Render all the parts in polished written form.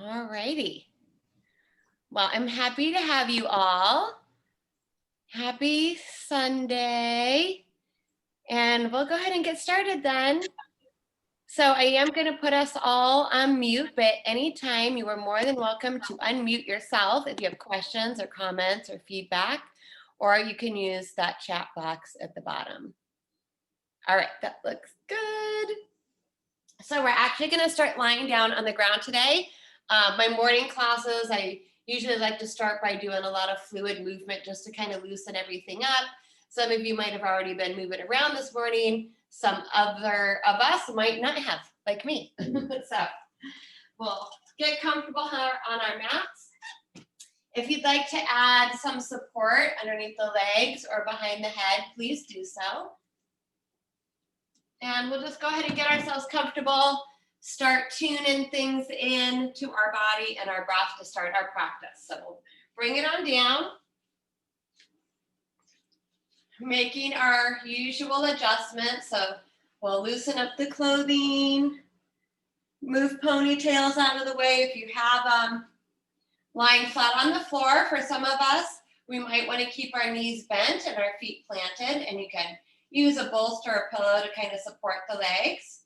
All righty. Well, I'm happy to have you all. Happy Sunday. And we'll go ahead and get started then. So I am going to put us all on mute, but anytime you are more than welcome to unmute yourself if you have questions or comments or feedback, or you can use that chat box at the bottom. All right, that looks good. So we're actually going to start lying down on the ground today. My morning classes, I usually like to start by doing a lot of fluid movement just to kind of loosen everything up. Some of you might have already been moving around this morning. Some other of us might not have, like me. So we'll get comfortable on our mats. If you'd like to add some support underneath the legs or behind the head, please do so. And we'll just go ahead and get ourselves comfortable, start tuning things in to our body and our breath to start our practice. So we'll bring it on down, making our usual adjustments. So we'll loosen up the clothing, move ponytails out of the way if you have them. Lying flat on the floor, for some of us, we might want to keep our knees bent and our feet planted, and you can use a bolster or pillow to kind of support the legs.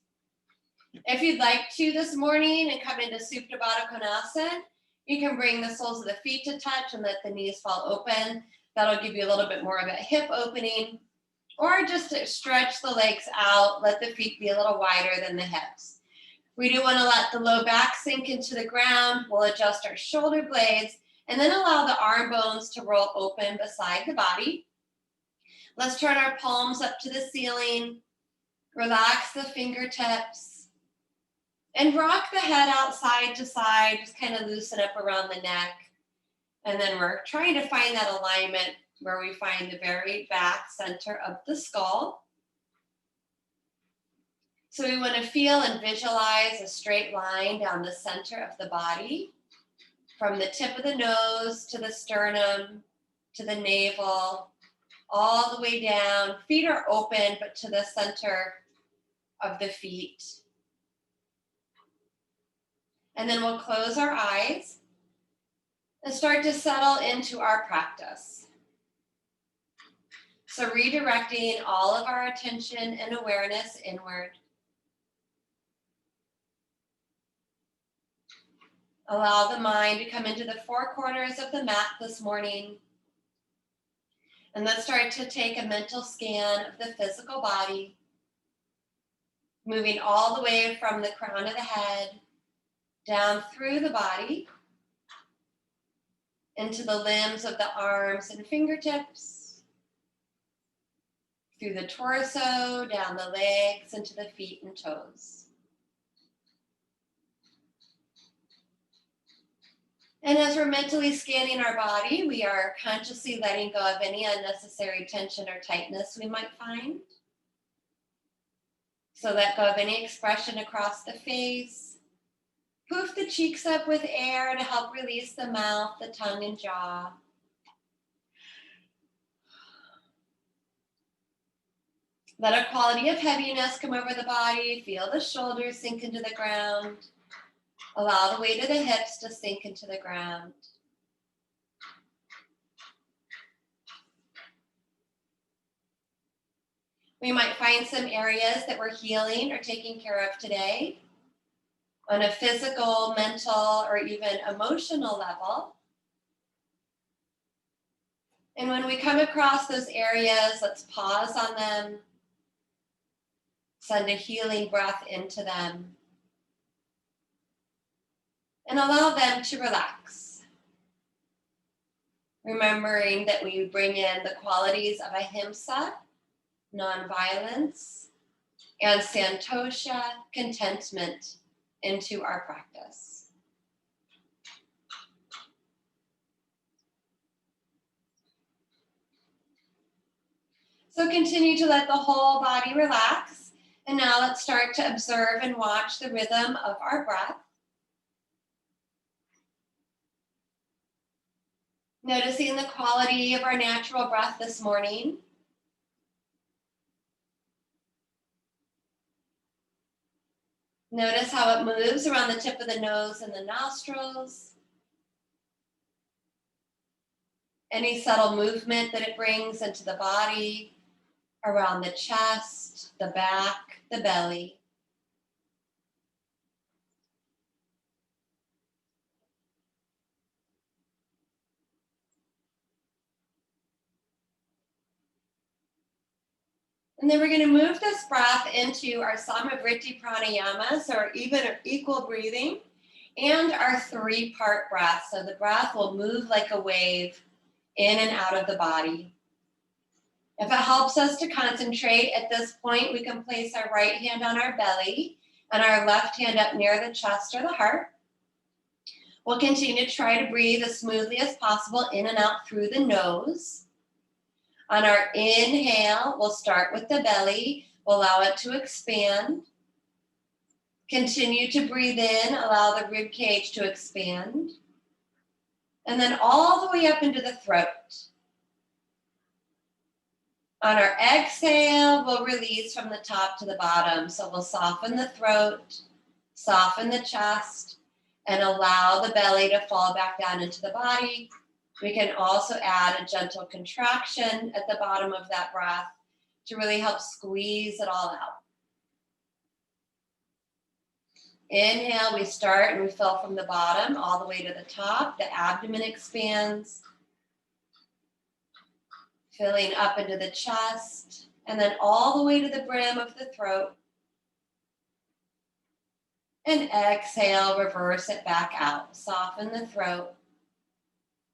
If you'd like to this morning and come into Supta Baddha Konasana, you can bring the soles of the feet to touch and let the knees fall open. That'll give you a little bit more of a hip opening, or just to stretch the legs out, let the feet be a little wider than the hips. We do want to let the low back sink into the ground. We'll adjust our shoulder blades and then allow the arm bones to roll open beside the body. Let's turn our palms up to the ceiling, relax the fingertips, and rock the head out side to side, just kind of loosen up around the neck. And then we're trying to find that alignment where we find the very back center of the skull. So we want to feel and visualize a straight line down the center of the body, from the tip of the nose to the sternum, to the navel, all the way down. Feet are open, but to the center of the feet. And then we'll close our eyes and start to settle into our practice. So redirecting all of our attention and awareness inward. Allow the mind to come into the four corners of the mat this morning. And let's start to take a mental scan of the physical body, moving all the way from the crown of the head, down through the body, into the limbs of the arms and fingertips, through the torso, down the legs, into the feet and toes. And as we're mentally scanning our body, we are consciously letting go of any unnecessary tension or tightness we might find. So let go of any expression across the face. Poof the cheeks up with air to help release the mouth, the tongue, and jaw. Let a quality of heaviness come over the body. Feel the shoulders sink into the ground. Allow the weight of the hips to sink into the ground. We might find some areas that we're healing or taking care of today on a physical, mental, or even emotional level. And when we come across those areas, let's pause on them, send a healing breath into them, and allow them to relax. Remembering that we bring in the qualities of ahimsa, nonviolence, and santosha, contentment, into our practice. So continue to let the whole body relax. And now let's start to observe and watch the rhythm of our breath. Noticing the quality of our natural breath this morning. Notice how it moves around the tip of the nose and the nostrils. Any subtle movement that it brings into the body, around the chest, the back, the belly. And then we're going to move this breath into our Samavriti pranayamas, or even equal breathing, and our 3-part breath. So the breath will move like a wave in and out of the body. If it helps us to concentrate, at this point, we can place our right hand on our belly and our left hand up near the chest or the heart. We'll continue to try to breathe as smoothly as possible in and out through the nose. On our inhale, we'll start with the belly. We'll allow it to expand. Continue to breathe in, allow the rib cage to expand. And then all the way up into the throat. On our exhale, we'll release from the top to the bottom. So we'll soften the throat, soften the chest, and allow the belly to fall back down into the body. We can also add a gentle contraction at the bottom of that breath to really help squeeze it all out. Inhale, we start and we fill from the bottom all the way to the top. The abdomen expands, filling up into the chest, and then all the way to the brim of the throat. And exhale, reverse it back out. Soften the throat,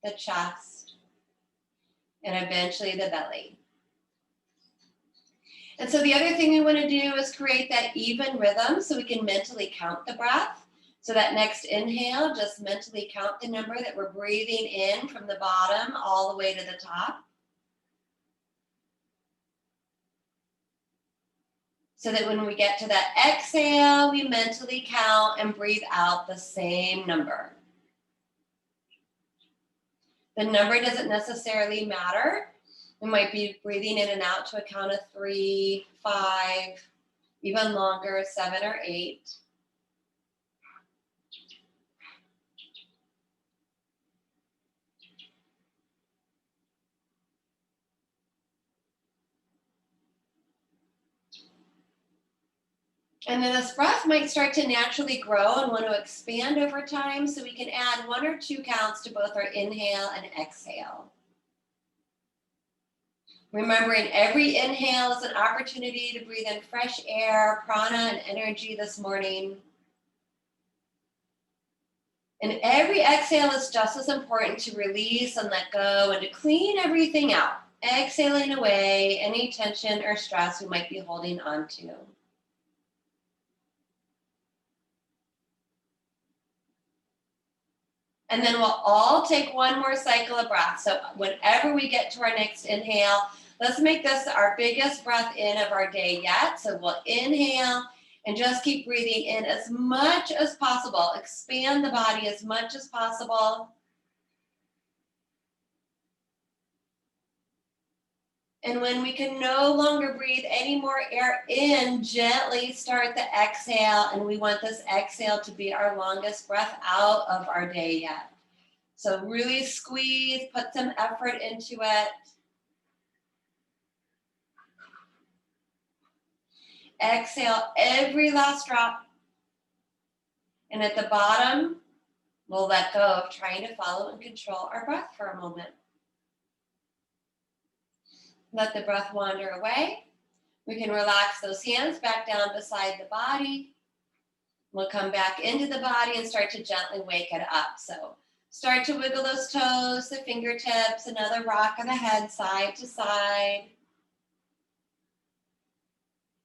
the chest, and eventually the belly. And so the other thing we want to do is create that even rhythm so we can mentally count the breath. So that next inhale, just mentally count the number that we're breathing in from the bottom all the way to the top. So that when we get to that exhale, we mentally count and breathe out the same number. The number doesn't necessarily matter. We might be breathing in and out to a count of 3, 5, even longer, 7 or 8. And then this breath might start to naturally grow and want to expand over time, so we can add 1 or 2 counts to both our inhale and exhale. Remembering every inhale is an opportunity to breathe in fresh air, prana, and energy this morning. And every exhale is just as important to release and let go and to clean everything out, exhaling away any tension or stress we might be holding on to. And then we'll all take 1 more cycle of breath. So whenever we get to our next inhale, let's make this our biggest breath in of our day yet. So we'll inhale and just keep breathing in as much as possible. Expand the body as much as possible. And when we can no longer breathe any more air in, gently start the exhale. And we want this exhale to be our longest breath out of our day yet. So really squeeze, put some effort into it. Exhale every last drop. And at the bottom, we'll let go of trying to follow and control our breath for a moment. Let the breath wander away. We can relax those hands back down beside the body. We'll come back into the body and start to gently wake it up. So start to wiggle those toes, the fingertips, another rock of the head side to side.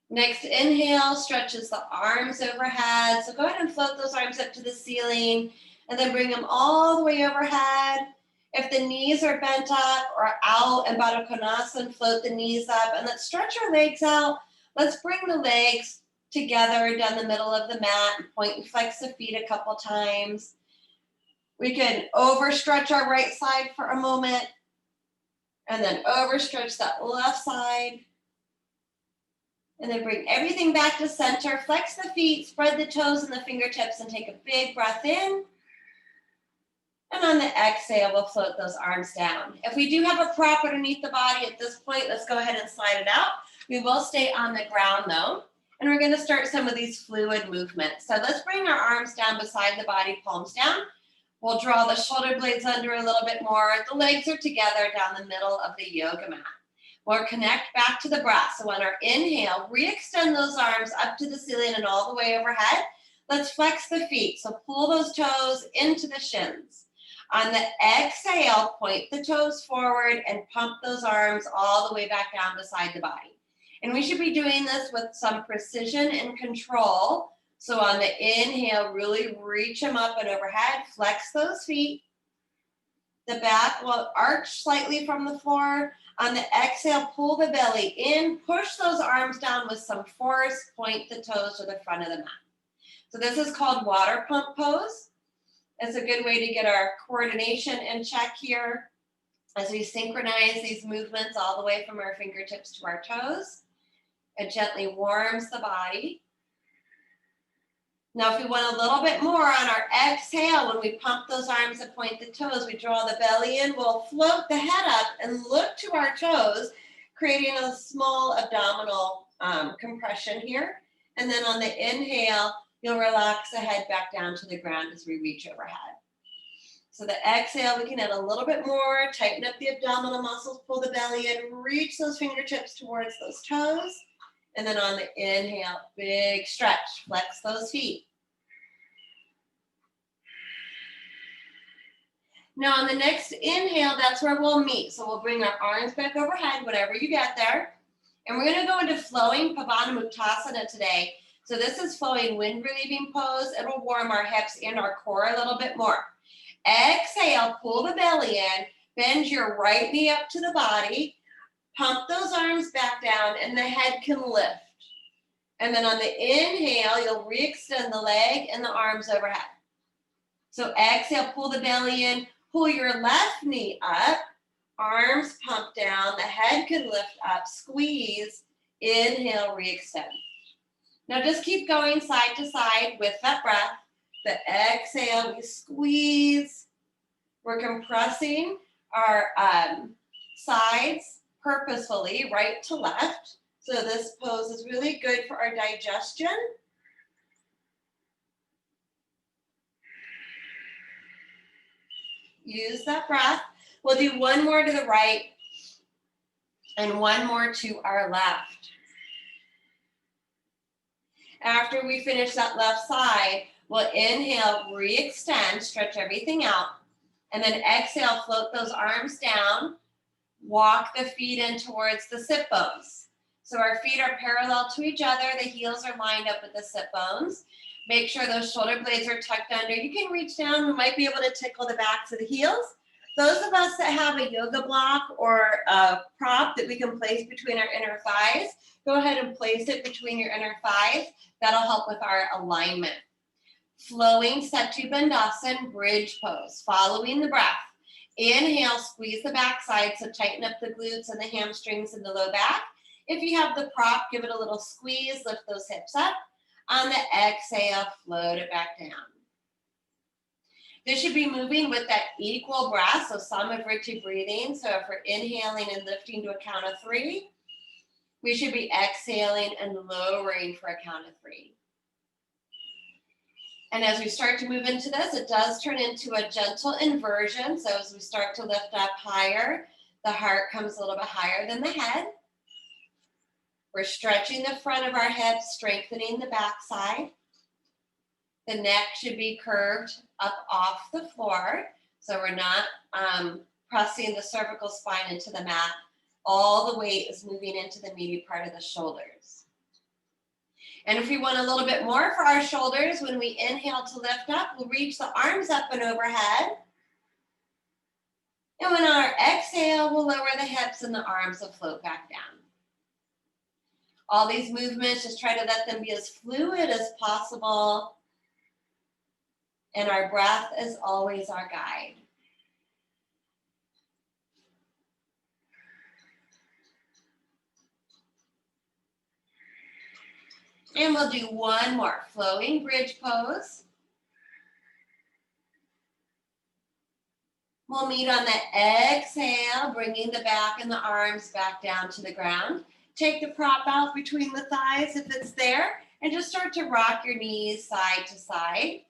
Next inhale stretches the arms overhead. So go ahead and float those arms up to the ceiling and then bring them all the way overhead. If the knees are bent up or out in Baddha Konasana, float the knees up and let's stretch our legs out. Let's bring the legs together down the middle of the mat and point and flex the feet a couple times. We can overstretch our right side for a moment and then overstretch that left side. And then bring everything back to center. Flex the feet, spread the toes and the fingertips, and take a big breath in. And on the exhale, we'll float those arms down. If we do have a prop underneath the body at this point, let's go ahead and slide it out. We will stay on the ground though. And we're gonna start some of these fluid movements. So let's bring our arms down beside the body, palms down. We'll draw the shoulder blades under a little bit more. The legs are together down the middle of the yoga mat. We'll connect back to the breath. So on our inhale, re-extend those arms up to the ceiling and all the way overhead. Let's flex the feet. So pull those toes into the shins. On the exhale, point the toes forward and pump those arms all the way back down beside the body. And we should be doing this with some precision and control. So on the inhale, really reach them up and overhead, flex those feet. The back will arch slightly from the floor. On the exhale, pull the belly in, push those arms down with some force, point the toes to the front of the mat. So this is called water pump pose. It's a good way to get our coordination in check here as we synchronize these movements all the way from our fingertips to our toes. It gently warms the body. Now, if we want a little bit more on our exhale, when we pump those arms and point the toes, we draw the belly in, we'll float the head up and look to our toes, creating a small abdominal compression here. And then on the inhale, you'll relax the head back down to the ground as we reach overhead. So the exhale, we can add a little bit more, tighten up the abdominal muscles, pull the belly in, reach those fingertips towards those toes. And then on the inhale, big stretch, flex those feet. Now on the next inhale, that's where we'll meet. So we'll bring our arms back overhead, whatever you get there. And we're gonna go into flowing Pavanamuktasana today. So this is flowing wind relieving pose. It'll warm our hips and our core a little bit more. Exhale, pull the belly in, bend your right knee up to the body, pump those arms back down and the head can lift. And then on the inhale, you'll re-extend the leg and the arms overhead. So exhale, pull the belly in, pull your left knee up, arms pump down, the head can lift up, squeeze, inhale, re-extend. Now just keep going side to side with that breath. The exhale, we squeeze. We're compressing our sides purposefully, right to left. So this pose is really good for our digestion. Use that breath. We'll do one more to the right and one more to our left. After we finish that left side, we'll inhale, re-extend, stretch everything out, and then exhale, float those arms down, walk the feet in towards the sit bones. So our feet are parallel to each other, the heels are lined up with the sit bones. Make sure those shoulder blades are tucked under. You can reach down, we might be able to tickle the backs of the heels. Those of us that have a yoga block or a prop that we can place between our inner thighs, go ahead and place it between your inner thighs. That'll help with our alignment. Flowing Setu Bandhasan, bridge pose, following the breath. Inhale, squeeze the back side, so tighten up the glutes and the hamstrings and the low back. If you have the prop, give it a little squeeze, lift those hips up. On the exhale, float it back down. This should be moving with that equal breath, so Samavriti breathing. So if we're inhaling and lifting to a count of 3, we should be exhaling and lowering for a count of 3. And as we start to move into this, it does turn into a gentle inversion. So as we start to lift up higher, the heart comes a little bit higher than the head. We're stretching the front of our hips, strengthening the back side. The neck should be curved up off the floor. So we're not pressing the cervical spine into the mat. All the weight is moving into the meaty part of the shoulders. And if we want a little bit more for our shoulders, when we inhale to lift up, we'll reach the arms up and overhead. And when our exhale, we'll lower the hips and the arms will float back down. All these movements, just try to let them be as fluid as possible. And our breath is always our guide. And we'll do one more, flowing bridge pose. We'll meet on the exhale, bringing the back and the arms back down to the ground. Take the prop out between the thighs if it's there, and just start to rock your knees side to side,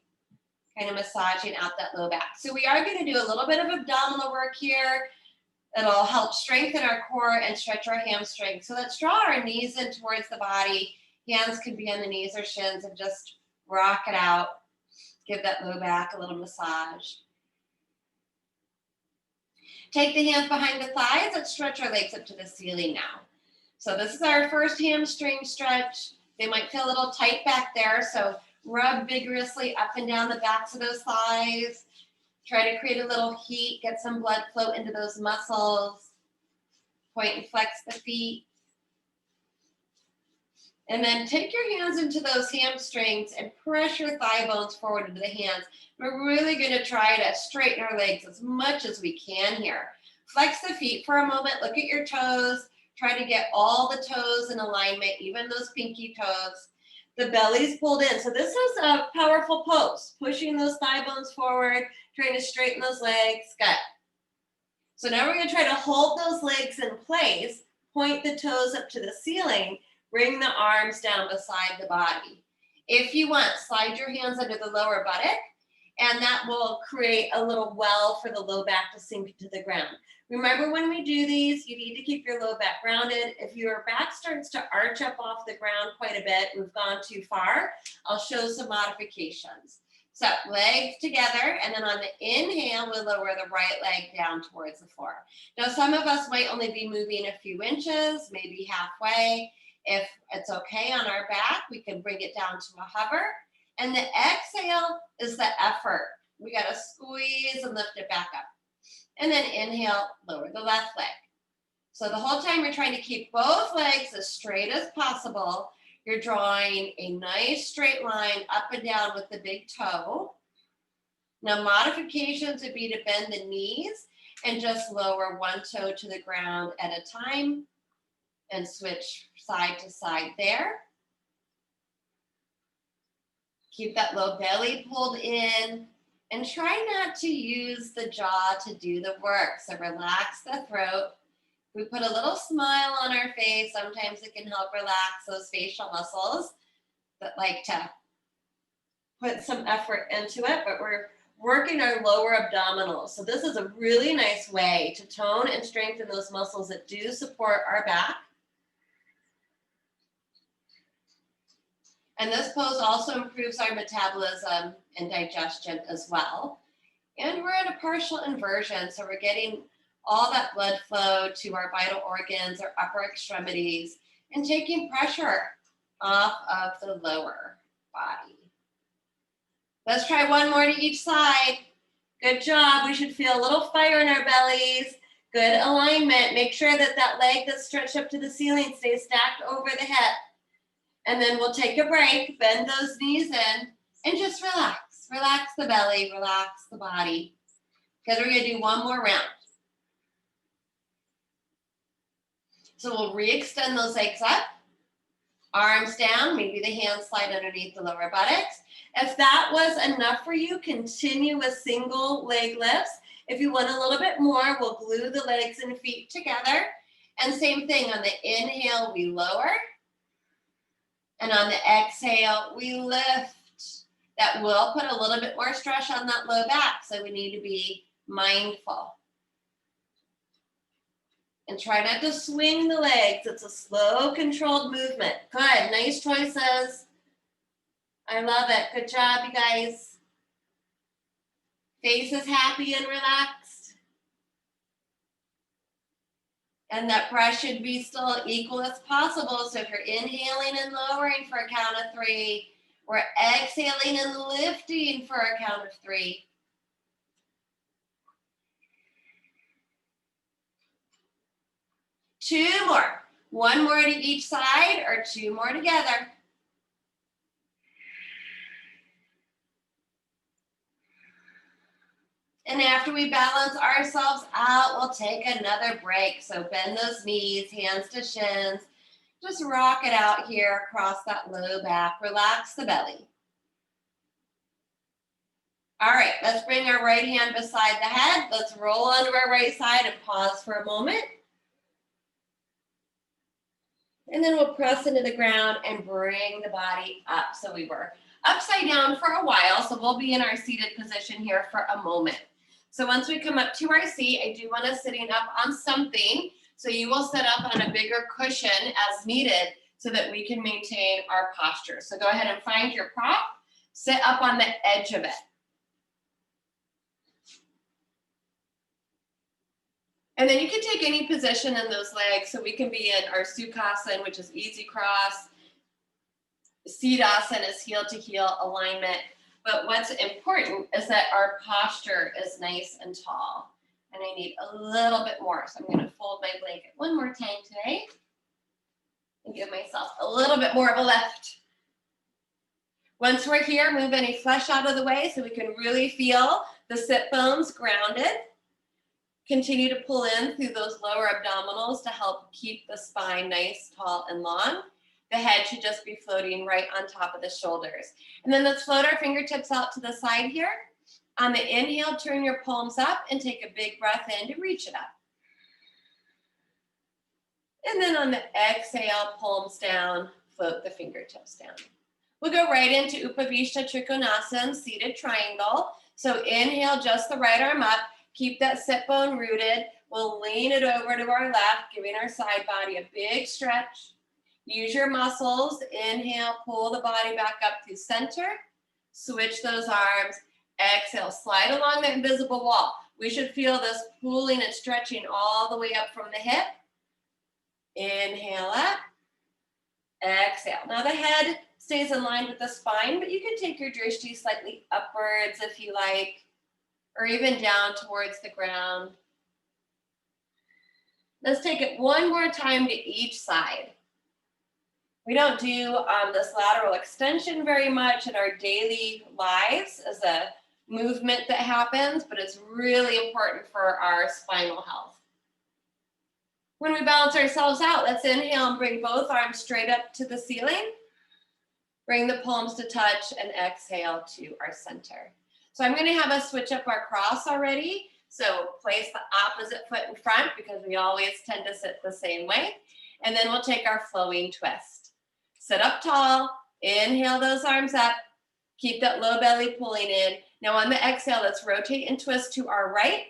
kind of massaging out that low back. So we are going to do a little bit of abdominal work here. It'll help strengthen our core and stretch our hamstrings. So let's draw our knees in towards the body. Hands can be on the knees or shins, and just rock it out. Give that low back a little massage. Take the hands behind the thighs. Let's stretch our legs up to the ceiling now. So this is our first hamstring stretch. They might feel a little tight back there, so rub vigorously up and down the backs of those thighs. Try to create a little heat, get some blood flow into those muscles. Point and flex the feet. And then take your hands into those hamstrings and press your thigh bones forward into the hands. We're really going to try to straighten our legs as much as we can here. Flex the feet for a moment. Look at your toes. Try to get all the toes in alignment, even those pinky toes. The belly's pulled in. So this is a powerful pose. Pushing those thigh bones forward, trying to straighten those legs. Good. So now we're going to try to hold those legs in place. Point the toes up to the ceiling. Bring the arms down beside the body. If you want, slide your hands under the lower buttock, and that will create a little well for the low back to sink to the ground. Remember, when we do these, you need to keep your low back grounded. If your back starts to arch up off the ground quite a bit, we've gone too far, I'll show some modifications. So legs together, and then on the inhale, we'll lower the right leg down towards the floor. Now, some of us might only be moving a few inches, maybe halfway. If it's okay on our back, we can bring it down to a hover. And the exhale is the effort. We got to squeeze and lift it back up. And then inhale, lower the left leg. So the whole time you're trying to keep both legs as straight as possible. You're drawing a nice straight line up and down with the big toe. Now modifications would be to bend the knees and just lower one toe to the ground at a time and switch side to side there. Keep that low belly pulled in and try not to use the jaw to do the work. So relax the throat. We put a little smile on our face. Sometimes it can help relax those facial muscles that like to put some effort into it, but we're working our lower abdominals. So this is a really nice way to tone and strengthen those muscles that do support our back. And this pose also improves our metabolism and digestion as well. And we're in a partial inversion, so we're getting all that blood flow to our vital organs, our upper extremities, and taking pressure off of the lower body. Let's try one more to each side. Good job. We should feel a little fire in our bellies. Good alignment. Make sure that that leg that's stretched up to the ceiling stays stacked over the hip. And then we'll take a break, bend those knees in, and just relax. Relax the belly, relax the body, because we're going to do one more round. So we'll re-extend those legs up, arms down, maybe the hands slide underneath the lower buttocks. If that was enough for you, continue with single leg lifts. If you want a little bit more, we'll glue the legs and feet together. And same thing, on the inhale, we lower. And on the exhale, we lift. That will put a little bit more stress on that low back, so we need to be mindful. And try not to swing the legs. It's a slow, controlled movement. Good, nice choices. I love it. Good job, you guys. Face is happy and relaxed. And that breath should be still equal as possible. So if you're inhaling and lowering for a count of 3, we're exhaling and lifting for a count of 3. Two more. One more to each side or 2 more together. And after we balance ourselves out, we'll take another break. So bend those knees, hands to shins. Just rock it out here across that low back. Relax the belly. All right, let's bring our right hand beside the head. Let's roll onto our right side and pause for a moment. And then we'll press into the ground and bring the body up. So we were upside down for a while, so we'll be in our seated position here for a moment. So once we come up to our seat, I do want us sitting up on something. So you will sit up on a bigger cushion as needed so that we can maintain our posture. So go ahead and find your prop, sit up on the edge of it. And then you can take any position in those legs. So we can be in our Sukhasana, which is easy cross. Siddhasana is heel to heel alignment. But what's important is that our posture is nice and tall. And I need a little bit more. So I'm going to fold my blanket one more time today and give myself a little bit more of a lift. Once we're here, move any flesh out of the way so we can really feel the sit bones grounded. Continue to pull in through those lower abdominals to help keep the spine nice, tall, and long. The head should just be floating right on top of the shoulders. And then let's float our fingertips out to the side here. On the inhale, turn your palms up and take a big breath in to reach it up. And then on the exhale, palms down, float the fingertips down. We'll go right into Upavishta Trikonasana, seated triangle. So inhale, just the right arm up. Keep that sit bone rooted. We'll lean it over to our left, giving our side body a big stretch. Use your muscles. Inhale, pull the body back up to center. Switch those arms. Exhale, slide along the invisible wall. We should feel this pulling and stretching all the way up from the hip. Inhale up. Exhale. Now the head stays in line with the spine, but you can take your drishti slightly upwards if you like, or even down towards the ground. Let's take it one more time to each side. We don't do this lateral extension very much in our daily lives as a movement that happens, but it's really important for our spinal health. When we balance ourselves out, let's inhale and bring both arms straight up to the ceiling. Bring the palms to touch and exhale to our center. So I'm going to have us switch up our cross already. So place the opposite foot in front because we always tend to sit the same way. And then we'll take our flowing twist. Sit up tall, inhale those arms up, keep that low belly pulling in. Now on the exhale, let's rotate and twist to our right.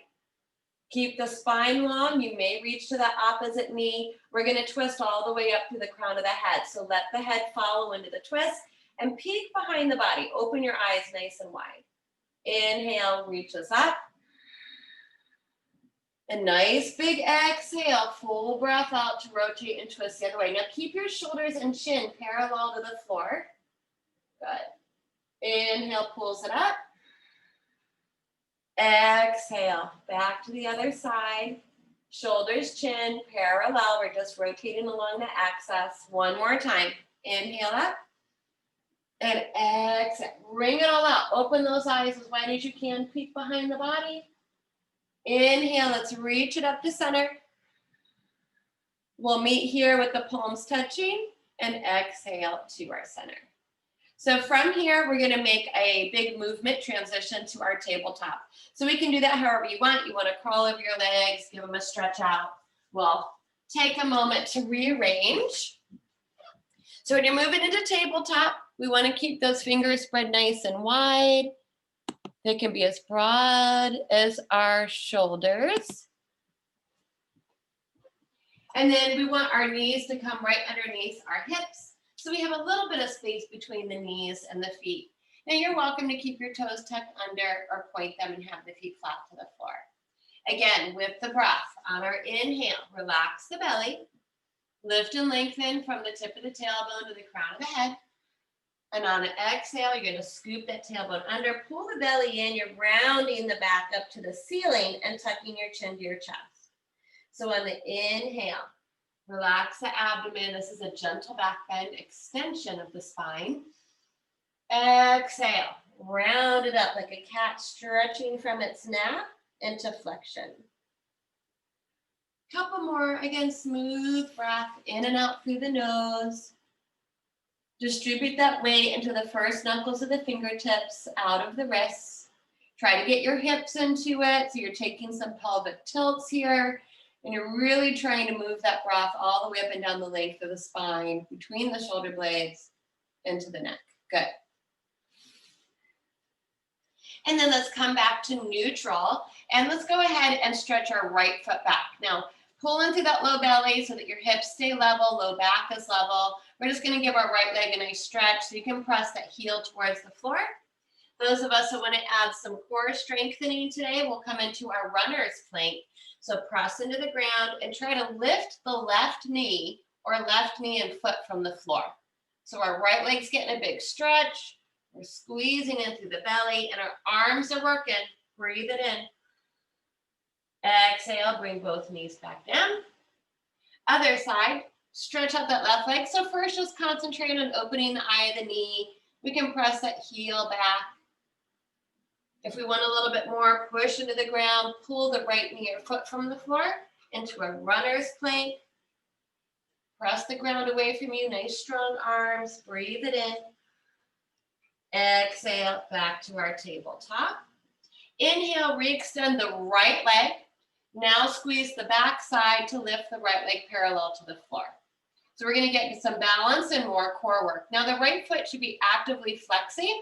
Keep the spine long. You may reach to that opposite knee. We're going to twist all the way up to the crown of the head. So let the head follow into the twist and peek behind the body. Open your eyes nice and wide. Inhale, reaches up. A nice big exhale, full breath out to rotate and twist the other way. Now keep your shoulders and chin parallel to the floor. Good. Inhale, pulls it up. Exhale, back to the other side. Shoulders, chin, parallel. We're just rotating along the axis. One more time. Inhale up. And exhale. Bring it all out. Open those eyes as wide as you can. Peek behind the body. Inhale, let's reach it up to center. We'll meet here with the palms touching and exhale to our center. So from here, we're going to make a big movement transition to our tabletop. So we can do that however you want. You want to crawl over your legs, give them a stretch out. Well, take a moment to rearrange. So when you're moving into tabletop, we want to keep those fingers spread nice and wide. They can be as broad as our shoulders. And then we want our knees to come right underneath our hips. So we have a little bit of space between the knees and the feet. Now you're welcome to keep your toes tucked under or point them and have the feet flat to the floor. Again, with the breath, on our inhale, relax the belly. Lift and lengthen from the tip of the tailbone to the crown of the head. And on an exhale, you're going to scoop that tailbone under, pull the belly in. You're rounding the back up to the ceiling and tucking your chin to your chest. So on the inhale, relax the abdomen. This is a gentle back bend, extension of the spine. Exhale, round it up like a cat stretching from its nap into flexion. Couple more. Again, smooth breath in and out through the nose. Distribute that weight into the first knuckles of the fingertips, out of the wrists. Try to get your hips into it, so you're taking some pelvic tilts here, and you're really trying to move that breath all the way up and down the length of the spine, between the shoulder blades, into the neck. Good. And then let's come back to neutral, and let's go ahead and stretch our right foot back. Now, pull into that low belly so that your hips stay level, low back is level. We're just gonna give our right leg a nice stretch so you can press that heel towards the floor. Those of us who want to add some core strengthening today will come into our runner's plank. So press into the ground and try to lift the left knee and foot from the floor. So our right leg's getting a big stretch. We're squeezing in through the belly and our arms are working. Breathe it in. Exhale, bring both knees back down. Other side, stretch out that left leg. So first just concentrate on opening the eye of the knee. We can press that heel back. If we want a little bit more, push into the ground, pull the right knee or foot from the floor into a runner's plank. Press the ground away from you, nice strong arms, breathe it in. Exhale, back to our tabletop. Inhale, re-extend the right leg. Now squeeze the back side to lift the right leg parallel to the floor. So we're gonna get some balance and more core work. Now the right foot should be actively flexing,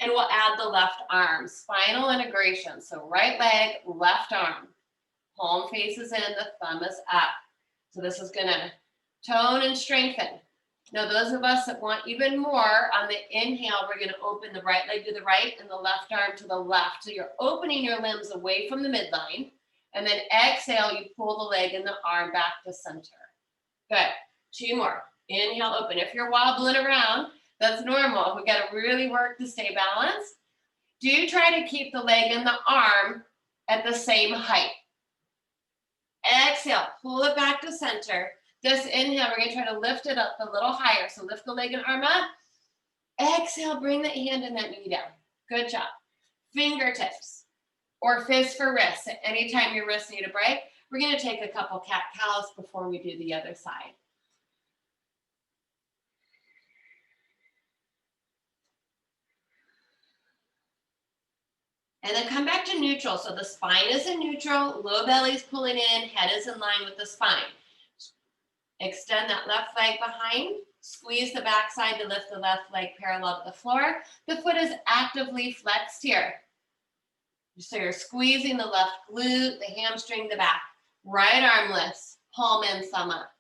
and we'll add the left arm, spinal integration. So right leg, left arm. Palm faces in, the thumb is up. So this is gonna tone and strengthen. Now those of us that want even more, on the inhale, we're gonna open the right leg to the right and the left arm to the left. So you're opening your limbs away from the midline. And then exhale, you pull the leg and the arm back to center. Good, 2 more. Inhale, open. If you're wobbling around, that's normal. We gotta really work to stay balanced. Do try to keep the leg and the arm at the same height. Exhale, pull it back to center. This inhale, we're gonna try to lift it up a little higher. So lift the leg and arm up. Exhale, bring that hand and that knee down. Good job. Fingertips or fist for wrists. Anytime your wrists need a break, we're gonna take a couple cat-cows before we do the other side. And then come back to neutral. So the spine is in neutral, low belly's pulling in, head is in line with the spine. Extend that left leg behind, squeeze the back side to lift the left leg parallel to the floor. The foot is actively flexed here. So you're squeezing the left glute, the hamstring, the back. Right arm lifts, palm in, thumb up.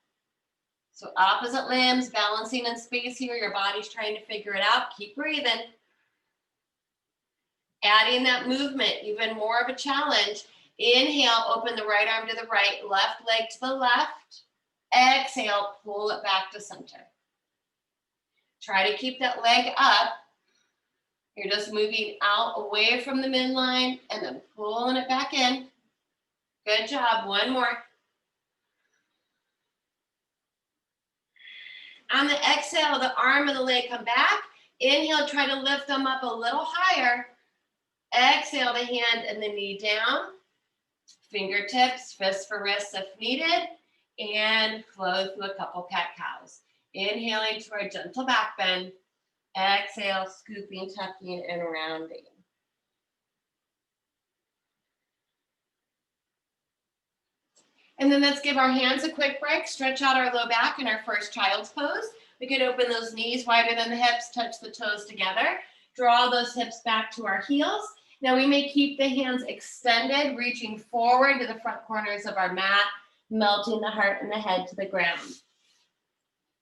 So opposite limbs, balancing in space here. Your body's trying to figure it out. Keep breathing. Adding that movement, even more of a challenge. Inhale, open the right arm to the right, left leg to the left. Exhale, pull it back to center. Try to keep that leg up. You're just moving out away from the midline and then pulling it back in. Good job, 1 more. On the exhale, the arm and the leg come back. Inhale, try to lift them up a little higher. Exhale, the hand and the knee down. Fingertips, fists for wrists if needed. And flow through a couple cat-cows. Inhaling to our gentle back bend. Exhale, scooping, tucking, and rounding. And then let's give our hands a quick break. Stretch out our low back in our first child's pose. We could open those knees wider than the hips, touch the toes together. Draw those hips back to our heels. Now we may keep the hands extended, reaching forward to the front corners of our mat, melting the heart and the head to the ground.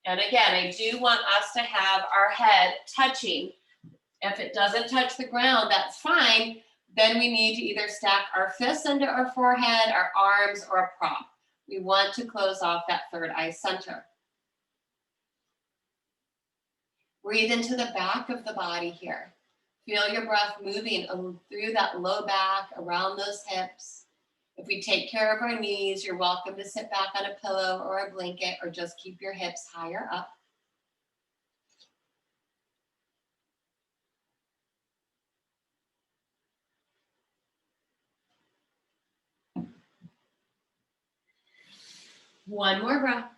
And again, I do want us to have our head touching. If it doesn't touch the ground, that's fine. Then we need to either stack our fists under our forehead, our arms, or a prop. We want to close off that third eye center. Breathe into the back of the body here. Feel your breath moving through that low back, around those hips. If we take care of our knees, you're welcome to sit back on a pillow or a blanket or just keep your hips higher up. One more breath.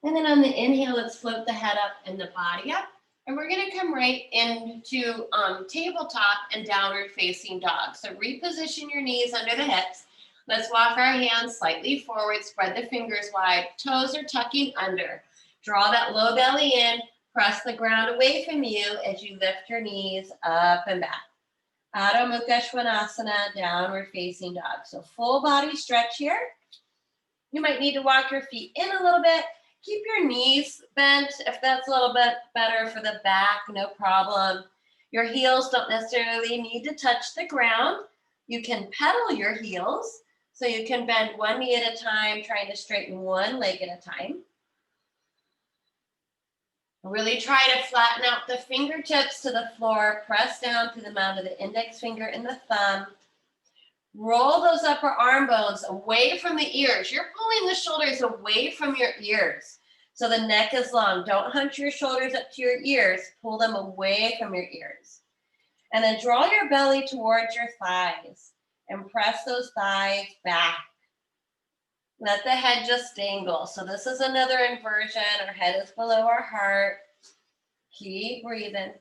And then on the inhale, let's float the head up and the body up. And we're gonna come right into tabletop and downward facing dog. So reposition your knees under the hips. Let's walk our hands slightly forward, spread the fingers wide, toes are tucking under. Draw that low belly in, press the ground away from you as you lift your knees up and back. Adho Mukha Svanasana, downward facing dog. So full body stretch here. You might need to walk your feet in a little bit. Keep your knees bent if that's a little bit better for the back, no problem. Your heels don't necessarily need to touch the ground. You can pedal your heels, so you can bend one knee at a time, trying to straighten one leg at a time. Really try to flatten out the fingertips to the floor, press down to the amount of the index finger and the thumb. Roll those upper arm bones away from the ears. You're pulling the shoulders away from your ears. So the neck is long. Don't hunch your shoulders up to your ears. Pull them away from your ears. And then draw your belly towards your thighs and press those thighs back. Let the head just dangle. So this is another inversion. Our head is below our heart. Keep breathing.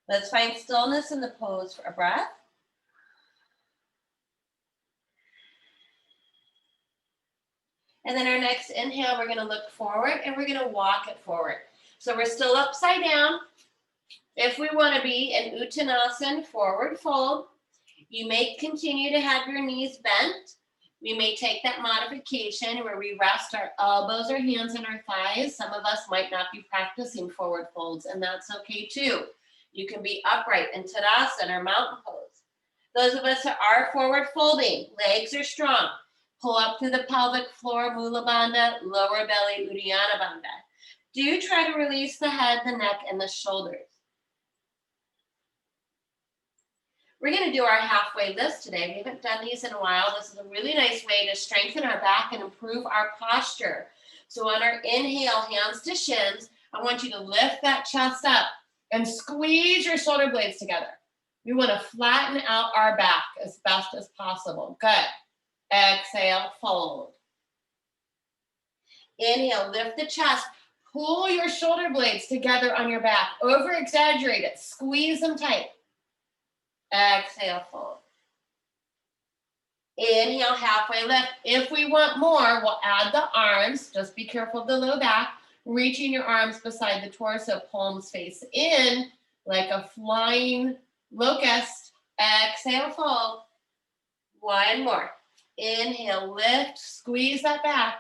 Let's find stillness in the pose for a breath. And then our next inhale, we're gonna look forward and we're gonna walk it forward. So we're still upside down. If we wanna be in Uttanasana, forward fold, you may continue to have your knees bent. We may take that modification where we rest our elbows or hands on our thighs. Some of us might not be practicing forward folds, and that's okay too. You can be upright in Tadasana or mountain pose. Those of us that are forward folding, legs are strong. Pull up through the pelvic floor, Mula Bandha, lower belly, Uddiyana Bandha. Do try to release the head, the neck, and the shoulders. We're going to do our halfway lifts today. We haven't done these in a while. This is a really nice way to strengthen our back and improve our posture. So on our inhale, hands to shins, I want you to lift that chest up and squeeze your shoulder blades together. We want to flatten out our back as best as possible. Good. Exhale, fold. Inhale, lift the chest. Pull your shoulder blades together on your back. Over exaggerate it. Squeeze them tight. Exhale, fold. Inhale, halfway lift. If we want more, we'll add the arms. Just be careful of the low back. Reaching your arms beside the torso, palms face in like a flying locust. Exhale, fold. One more. Inhale, lift, squeeze that back.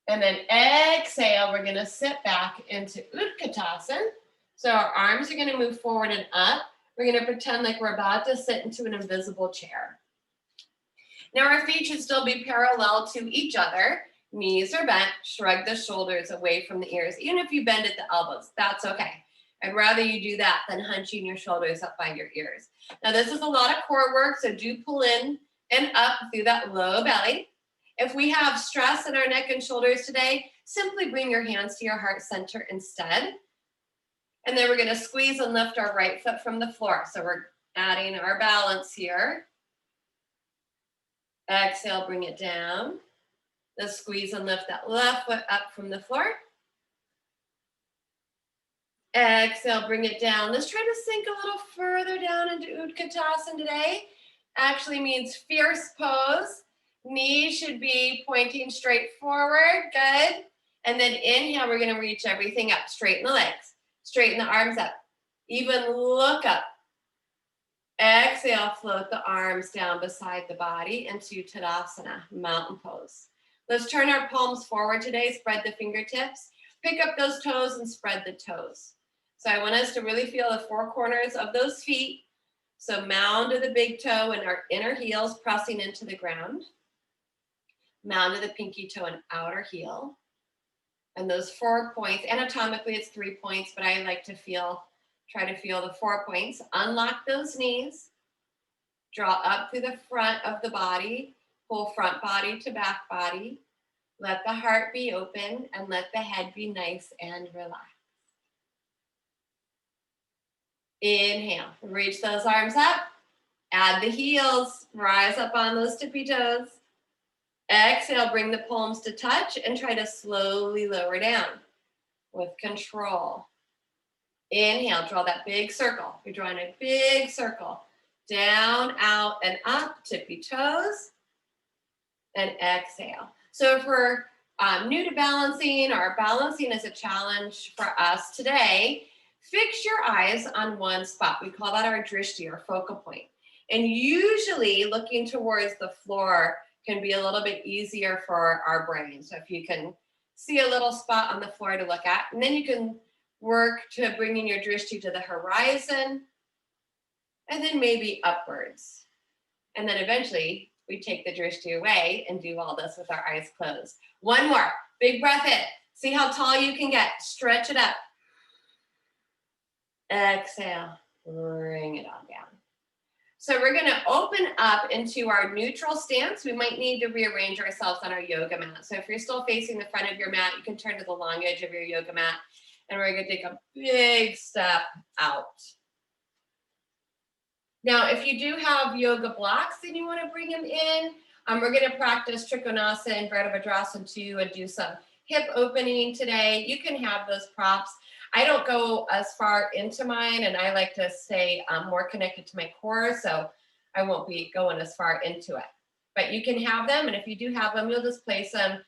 And then exhale, we're gonna sit back into Utkatasana. So our arms are gonna move forward and up. We're gonna pretend like we're about to sit into an invisible chair. Now our feet should still be parallel to each other. Knees are bent, shrug the shoulders away from the ears. Even if you bend at the elbows, that's okay. I'd rather you do that than hunching your shoulders up by your ears. Now this is a lot of core work, so do pull in and up through that low belly. If we have stress in our neck and shoulders today, simply bring your hands to your heart center instead. And then we're gonna squeeze and lift our right foot from the floor. So we're adding our balance here. Exhale, bring it down. Then squeeze and lift that left foot up from the floor. Exhale, bring it down. Let's try to sink a little further down into Utkatasana today. Actually means fierce pose. Knees should be pointing straight forward. Good. And then inhale, we're going to reach everything up. Straighten the legs. Straighten the arms up. Even look up. Exhale, float the arms down beside the body into Tadasana, mountain pose. Let's turn our palms forward today. Spread the fingertips. Pick up those toes and spread the toes. So I want us to really feel the four corners of those feet. So mound of the big toe and our inner heels pressing into the ground. Mound of the pinky toe and outer heel. And those 4 points, anatomically it's 3 points, but I like to try to feel the 4 points. Unlock those knees. Draw up through the front of the body. Pull front body to back body. Let the heart be open and let the head be nice and relaxed. Inhale, reach those arms up. Add the heels, rise up on those tippy toes. Exhale, bring the palms to touch and try to slowly lower down with control. Inhale, draw that big circle. You're drawing a big circle. Down, out, and up, tippy toes. And exhale. So if we're new to balancing, or balancing is a challenge for us today, fix your eyes on one spot. We call that our drishti, or focal point. And usually looking towards the floor can be a little bit easier for our brain. So if you can see a little spot on the floor to look at, and then you can work to bringing your drishti to the horizon, and then maybe upwards. And then eventually we take the drishti away and do all this with our eyes closed. One more, big breath in. See how tall you can get, stretch it up. Exhale, bring it on down. So we're gonna open up into our neutral stance. We might need to rearrange ourselves on our yoga mat. So if you're still facing the front of your mat, you can turn to the long edge of your yoga mat, and we're gonna take a big step out. Now, if you do have yoga blocks and you wanna bring them in, we're gonna practice Trikonasana and Virabhadrasana too, and do some hip opening today. You can have those props. I don't go as far into mine, and I like to stay more connected to my core, so I won't be going as far into it. But you can have them, and if you do have them, you'll just place them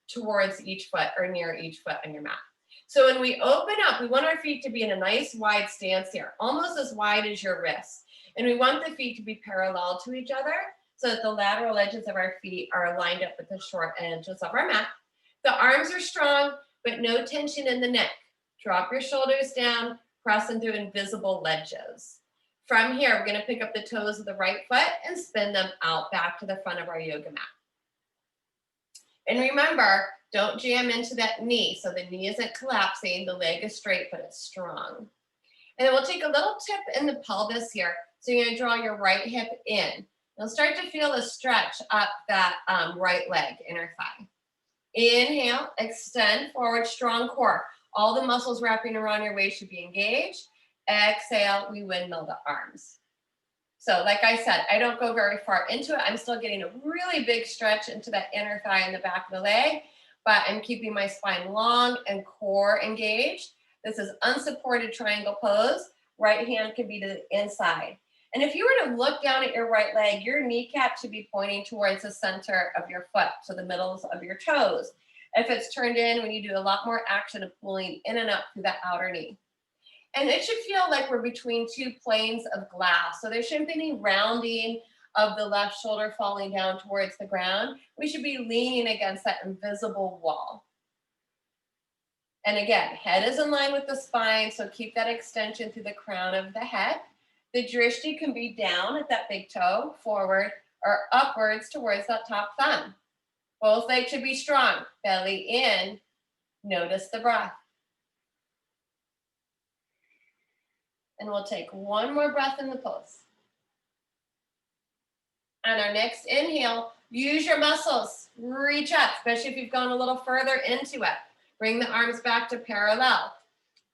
towards each foot or near each foot on your mat. So when we open up, we want our feet to be in a nice wide stance here, almost as wide as your wrists. And we want the feet to be parallel to each other so that the lateral edges of our feet are lined up with the short edges of our mat. The arms are strong, but no tension in the neck. Drop your shoulders down, press into invisible ledges. From here, we're gonna pick up the toes of the right foot and spin them out back to the front of our yoga mat. And remember, don't jam into that knee. So the knee isn't collapsing, the leg is straight, but it's strong. And then we'll take a little tip in the pelvis here. So you're gonna draw your right hip in. You'll start to feel a stretch up that right leg, inner thigh. Inhale, extend forward, strong core. All the muscles wrapping around your waist should be engaged. Exhale, we windmill the arms. So like I said, I don't go very far into it. I'm still getting a really big stretch into that inner thigh and the back of the leg, but I'm keeping my spine long and core engaged. This is unsupported triangle pose. Right hand can be to the inside. And if you were to look down at your right leg, your kneecap should be pointing towards the center of your foot, so the middles of your toes. If it's turned in, we need to do a lot more action of pulling in and up through that outer knee. And it should feel like we're between two planes of glass. So there shouldn't be any rounding of the left shoulder falling down towards the ground. We should be leaning against that invisible wall. And again, head is in line with the spine, so keep that extension through the crown of the head. The drishti can be down at that big toe, forward, or upwards towards that top thumb. Both legs should be strong, belly in. Notice the breath. And we'll take one more breath in the pose. On our next inhale, use your muscles. Reach up, especially if you've gone a little further into it. Bring the arms back to parallel.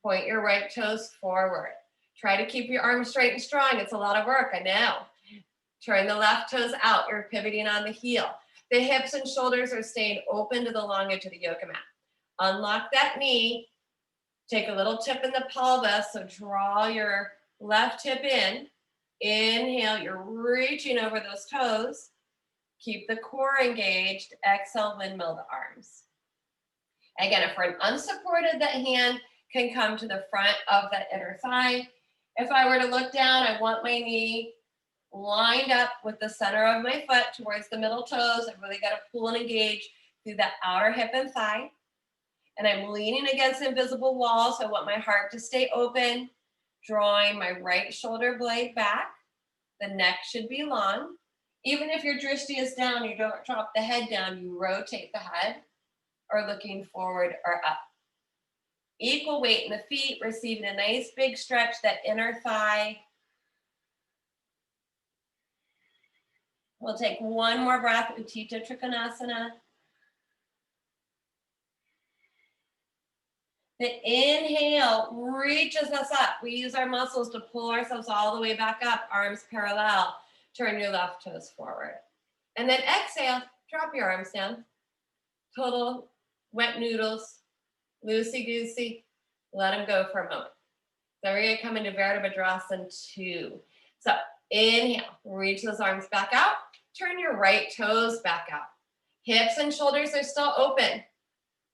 Point your right toes forward. Try to keep your arms straight and strong. It's a lot of work, I know. Turn the left toes out. You're pivoting on the heel. The hips and shoulders are staying open to the long edge of the yoga mat. Unlock that knee. Take a little tip in the pelvis. So draw your left hip in. Inhale, you're reaching over those toes. Keep the core engaged. Exhale, windmill the arms. Again, if we're unsupported, that hand can come to the front of that inner thigh. If I were to look down, I want my knee lined up with the center of my foot towards the middle toes. I've really got to pull and engage through that outer hip and thigh. And I'm leaning against the invisible wall, so I want my heart to stay open, drawing my right shoulder blade back. The neck should be long. Even if your drishti is down, you don't drop the head down, you rotate the head, or looking forward or up. Equal weight in the feet, receiving a nice big stretch, that inner thigh. We'll take one more breath, Utthita Trikonasana. The inhale reaches us up. We use our muscles to pull ourselves all the way back up, arms parallel. Turn your left toes forward. And then exhale, drop your arms down. Total wet noodles, loosey-goosey. Let them go for a moment. So we're going to come into Virabhadrasana 2. So inhale, reach those arms back out. Turn your right toes back out. Hips and shoulders are still open.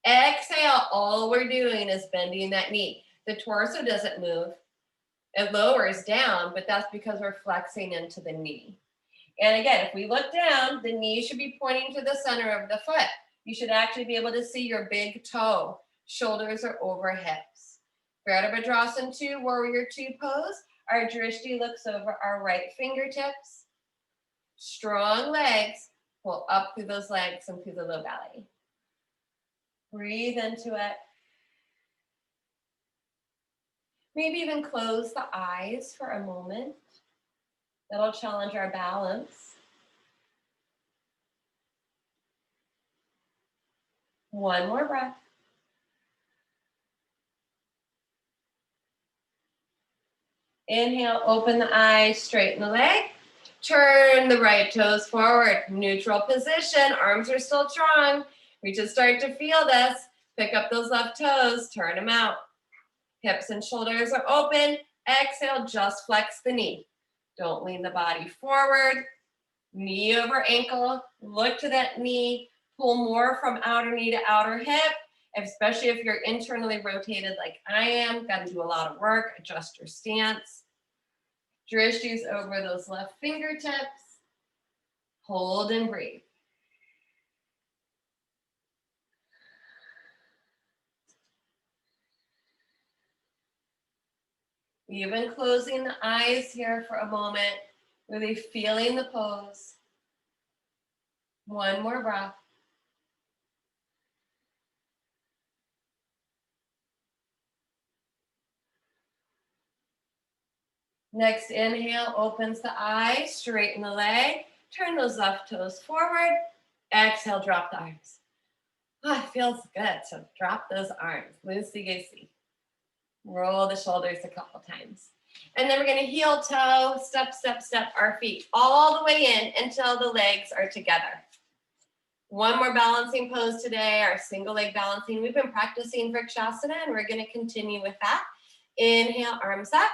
Exhale, all we're doing is bending that knee. The torso doesn't move. It lowers down, but that's because we're flexing into the knee. And again, if we look down, the knee should be pointing to the center of the foot. You should actually be able to see your big toe. Shoulders are over hips. Virabhadrasana 2, Warrior 2 pose. Our drishti looks over our right fingertips. Strong legs. Pull up through those legs and through the low belly. Breathe into it. Maybe even close the eyes for a moment. That'll challenge our balance. One more breath. Inhale, open the eyes, straighten the leg. Turn the right toes forward. Neutral position, arms are still strong. We just start to feel this. Pick up those left toes, turn them out. Hips and shoulders are open. Exhale, just flex the knee. Don't lean the body forward. Knee over ankle, look to that knee. Pull more from outer knee to outer hip, especially if you're internally rotated like I am. Got to do a lot of work, adjust your stance. Drishtis over those left fingertips. Hold and breathe. Even closing the eyes here for a moment, really feeling the pose. One more breath. Next inhale opens the eyes, straighten the leg, turn those left toes forward. Exhale, drop the arms. Oh, it feels good. So drop those arms, loosey-goosey. Roll the shoulders a couple times. And then we're going to heel toe, step, step, step our feet all the way in until the legs are together. One more balancing pose today, our single leg balancing. We've been practicing Vrikshasana and we're going to continue with that. Inhale, arms up.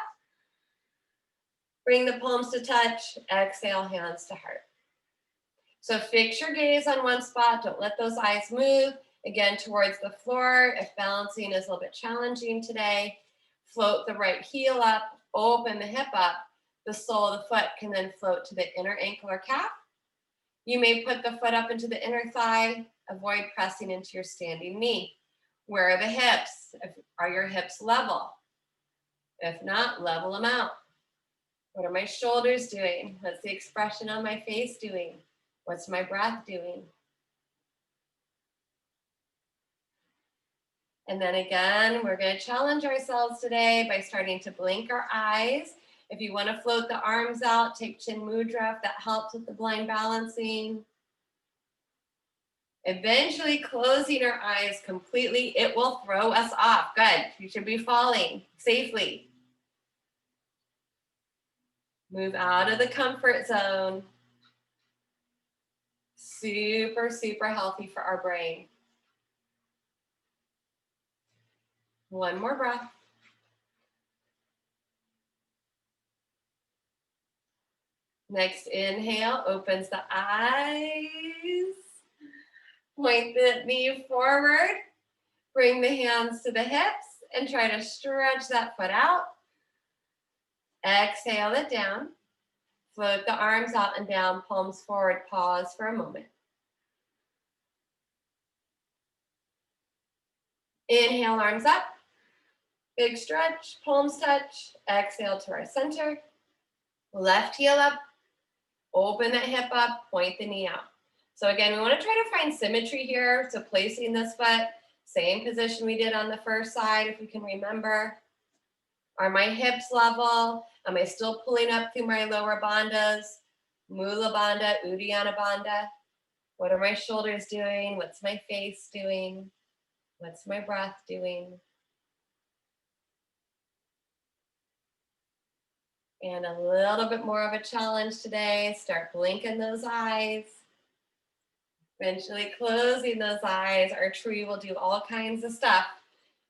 Bring the palms to touch. Exhale, hands to heart. So fix your gaze on one spot. Don't let those eyes move. Again, towards the floor. If balancing is a little bit challenging today, float the right heel up, open the hip up. The sole of the foot can then float to the inner ankle or calf. You may put the foot up into the inner thigh. Avoid pressing into your standing knee. Where are the hips? Are your hips level? If not, level them out. What are my shoulders doing? What's the expression on my face doing? What's my breath doing? And then again, we're going to challenge ourselves today by starting to blink our eyes. If you want to float the arms out, take Chin Mudra if that helps with the blind balancing. Eventually closing our eyes completely, it will throw us off. Good. You should be falling safely. Move out of the comfort zone. Super, super healthy for our brain. One more breath. Next inhale, opens the eyes. Point the knee forward. Bring the hands to the hips and try to stretch that foot out. Exhale it down. Float the arms out and down, palms forward. Pause for a moment. Inhale, arms up. Big stretch, palms touch. Exhale to our center. Left heel up. Open that hip up, point the knee out. So again, we want to try to find symmetry here. So placing this foot, same position we did on the first side, if we can remember. Are my hips level? Am I still pulling up through my lower bandhas? Mula bandha, Uddiyana bandha. What are my shoulders doing? What's my face doing? What's my breath doing? And a little bit more of a challenge today. Start blinking those eyes. Eventually closing those eyes. Our tree will do all kinds of stuff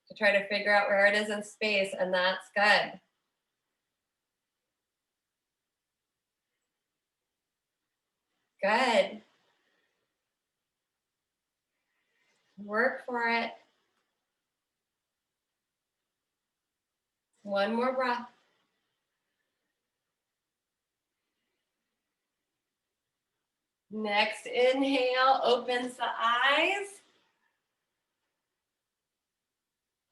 to try to figure out where it is in space, and that's good. Good. Work for it. One more breath. Next inhale opens the eyes.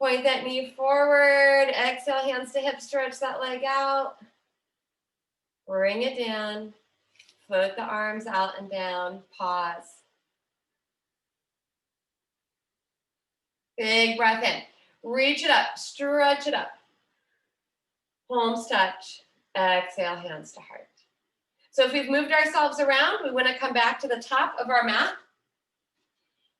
Point that knee forward. Exhale, hands to hips, stretch that leg out. Bring it down. Float the arms out and down. Pause. Big breath in. Reach it up. Stretch it up. Palms touch. Exhale, hands to heart. So if we've moved ourselves around, we want to come back to the top of our mat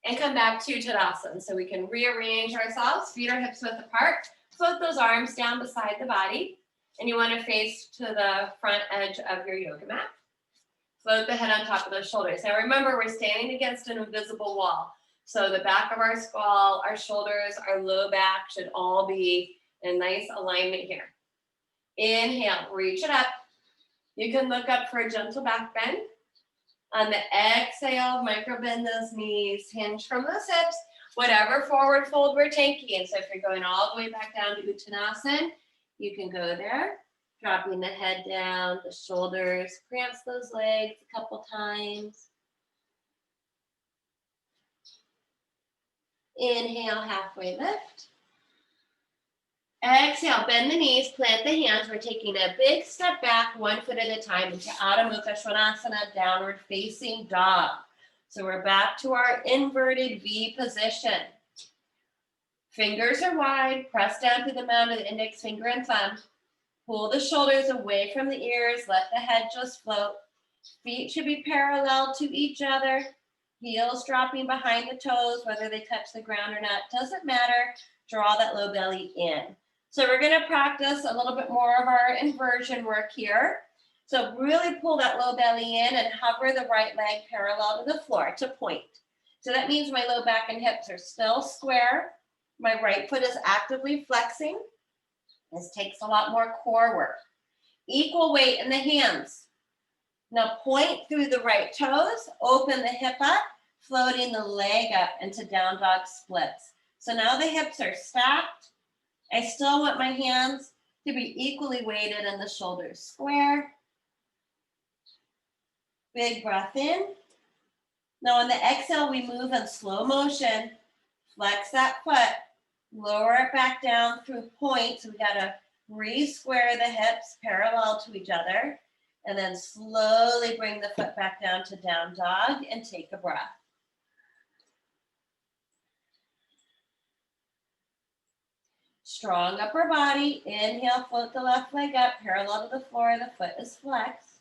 and come back to Tadasana. So we can rearrange ourselves, feet or hips width apart, float those arms down beside the body, and you want to face to the front edge of your yoga mat. Float the head on top of those shoulders. Now remember, we're standing against an invisible wall. So the back of our skull, our shoulders, our low back should all be in nice alignment here. Inhale, reach it up. You can look up for a gentle back bend. On the exhale, micro bend those knees, hinge from those hips, whatever forward fold we're taking. So if you're going all the way back down to Uttanasana, you can go there, dropping the head down, the shoulders, prance those legs a couple times. Inhale, halfway lift. Exhale, bend the knees, plant the hands. We're taking a big step back, 1 foot at a time into Adho Mukha Svanasana, downward facing dog. So we're back to our inverted V position. Fingers are wide, press down through the mound of the index finger and thumb. Pull the shoulders away from the ears, let the head just float. Feet should be parallel to each other. Heels dropping behind the toes, whether they touch the ground or not, doesn't matter. Draw that low belly in. So we're going to practice a little bit more of our inversion work here. So really pull that low belly in and hover the right leg parallel to the floor to point. So that means my low back and hips are still square. My right foot is actively flexing. This takes a lot more core work. Equal weight in the hands. Now point through the right toes, open the hip up, floating the leg up into down dog splits. So now the hips are stacked. I still want my hands to be equally weighted and the shoulders square. Big breath in. Now on the exhale, we move in slow motion. Flex that foot, lower it back down through point. So we gotta re-square the hips parallel to each other, and then slowly bring the foot back down to down dog and take a breath. Strong upper body. Inhale, float the left leg up, parallel to the floor. The foot is flexed.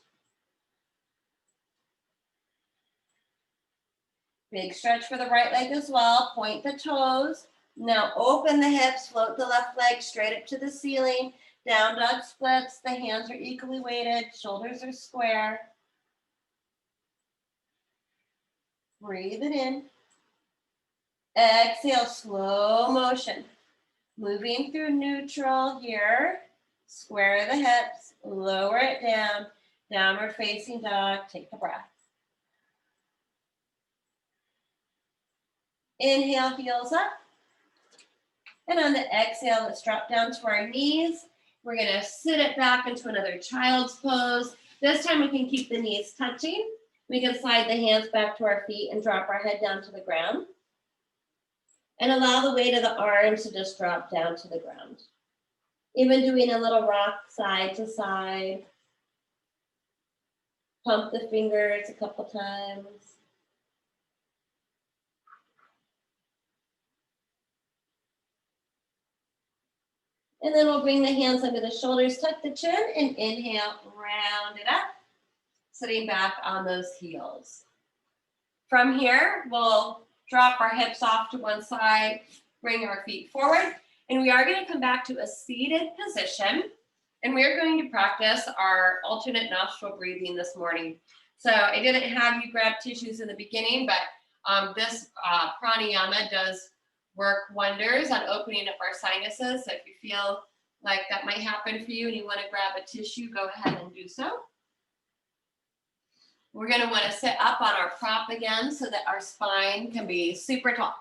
Big stretch for the right leg as well. Point the toes. Now open the hips, float the left leg straight up to the ceiling. Down dog splits. The hands are equally weighted. Shoulders are square. Breathe it in. Exhale, slow motion. Moving through neutral here. Square the hips, lower it down. Downward facing dog, take a breath. Inhale, heels up. And on the exhale, let's drop down to our knees. We're gonna sit it back into another child's pose. This time we can keep the knees touching. We can slide the hands back to our feet and drop our head down to the ground. And allow the weight of the arms to just drop down to the ground. Even doing a little rock side to side. Pump the fingers a couple times. And then we'll bring the hands under the shoulders, tuck the chin, and inhale, round it up. Sitting back on those heels. From here, we'll drop our hips off to one side, bring our feet forward, and we are going to come back to a seated position. And we're going to practice our alternate nostril breathing this morning. So I didn't have you grab tissues in the beginning, but this pranayama does work wonders on opening up our sinuses. So if you feel like that might happen for you and you want to grab a tissue, go ahead and do so. We're going to want to sit up on our prop again so that our spine can be super tall.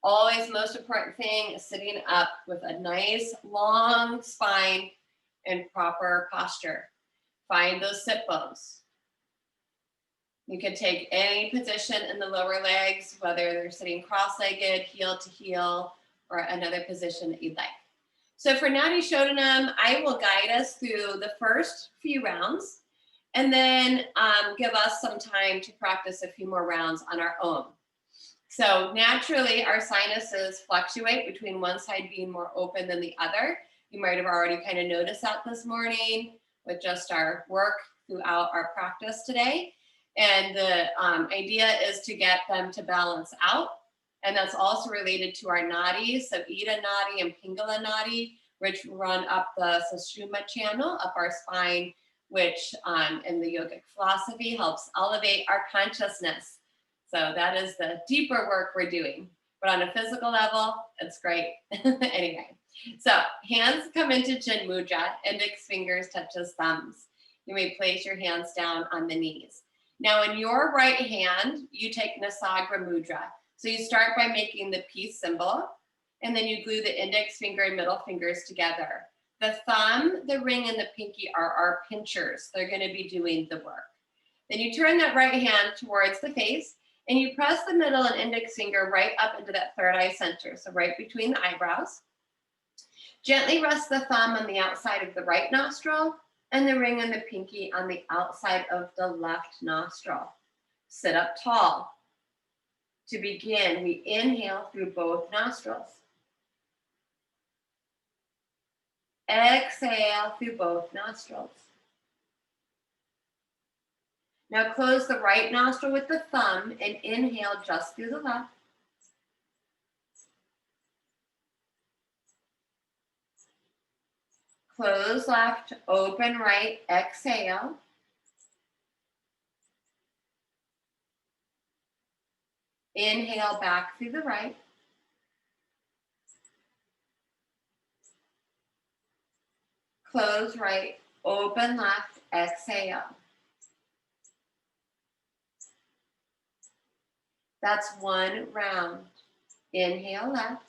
Always most important thing is sitting up with a nice long spine and proper posture. Find those sit bones. You can take any position in the lower legs, whether they're sitting cross-legged, heel to heel, or another position that you'd like. So for Nadi Shodhanam, I will guide us through the first few rounds and then give us some time to practice a few more rounds on our own. So naturally, our sinuses fluctuate between one side being more open than the other. You might have already kind of noticed that this morning with just our work throughout our practice today. And the idea is to get them to balance out. And that's also related to our nadis, so Ida nadi and Pingala nadi, which run up the Sushumna channel, up our spine, which in the yogic philosophy helps elevate our consciousness. So that is the deeper work we're doing. But on a physical level, it's great. Anyway, so hands come into Chin Mudra, index fingers touches thumbs. You may place your hands down on the knees. Now in your right hand, you take Nasagra Mudra. So you start by making the peace symbol, and then you glue the index finger and middle fingers together. The thumb, the ring, and the pinky are our pinchers. They're going to be doing the work. Then you turn that right hand towards the face, and you press the middle and index finger right up into that third eye center, so right between the eyebrows. Gently rest the thumb on the outside of the right nostril and the ring and the pinky on the outside of the left nostril. Sit up tall. To begin, we inhale through both nostrils. Exhale through both nostrils. Now close the right nostril with the thumb and inhale just through the left. Close left, open right, exhale. Inhale back through the right. Close right, open left, exhale. That's one round. Inhale left.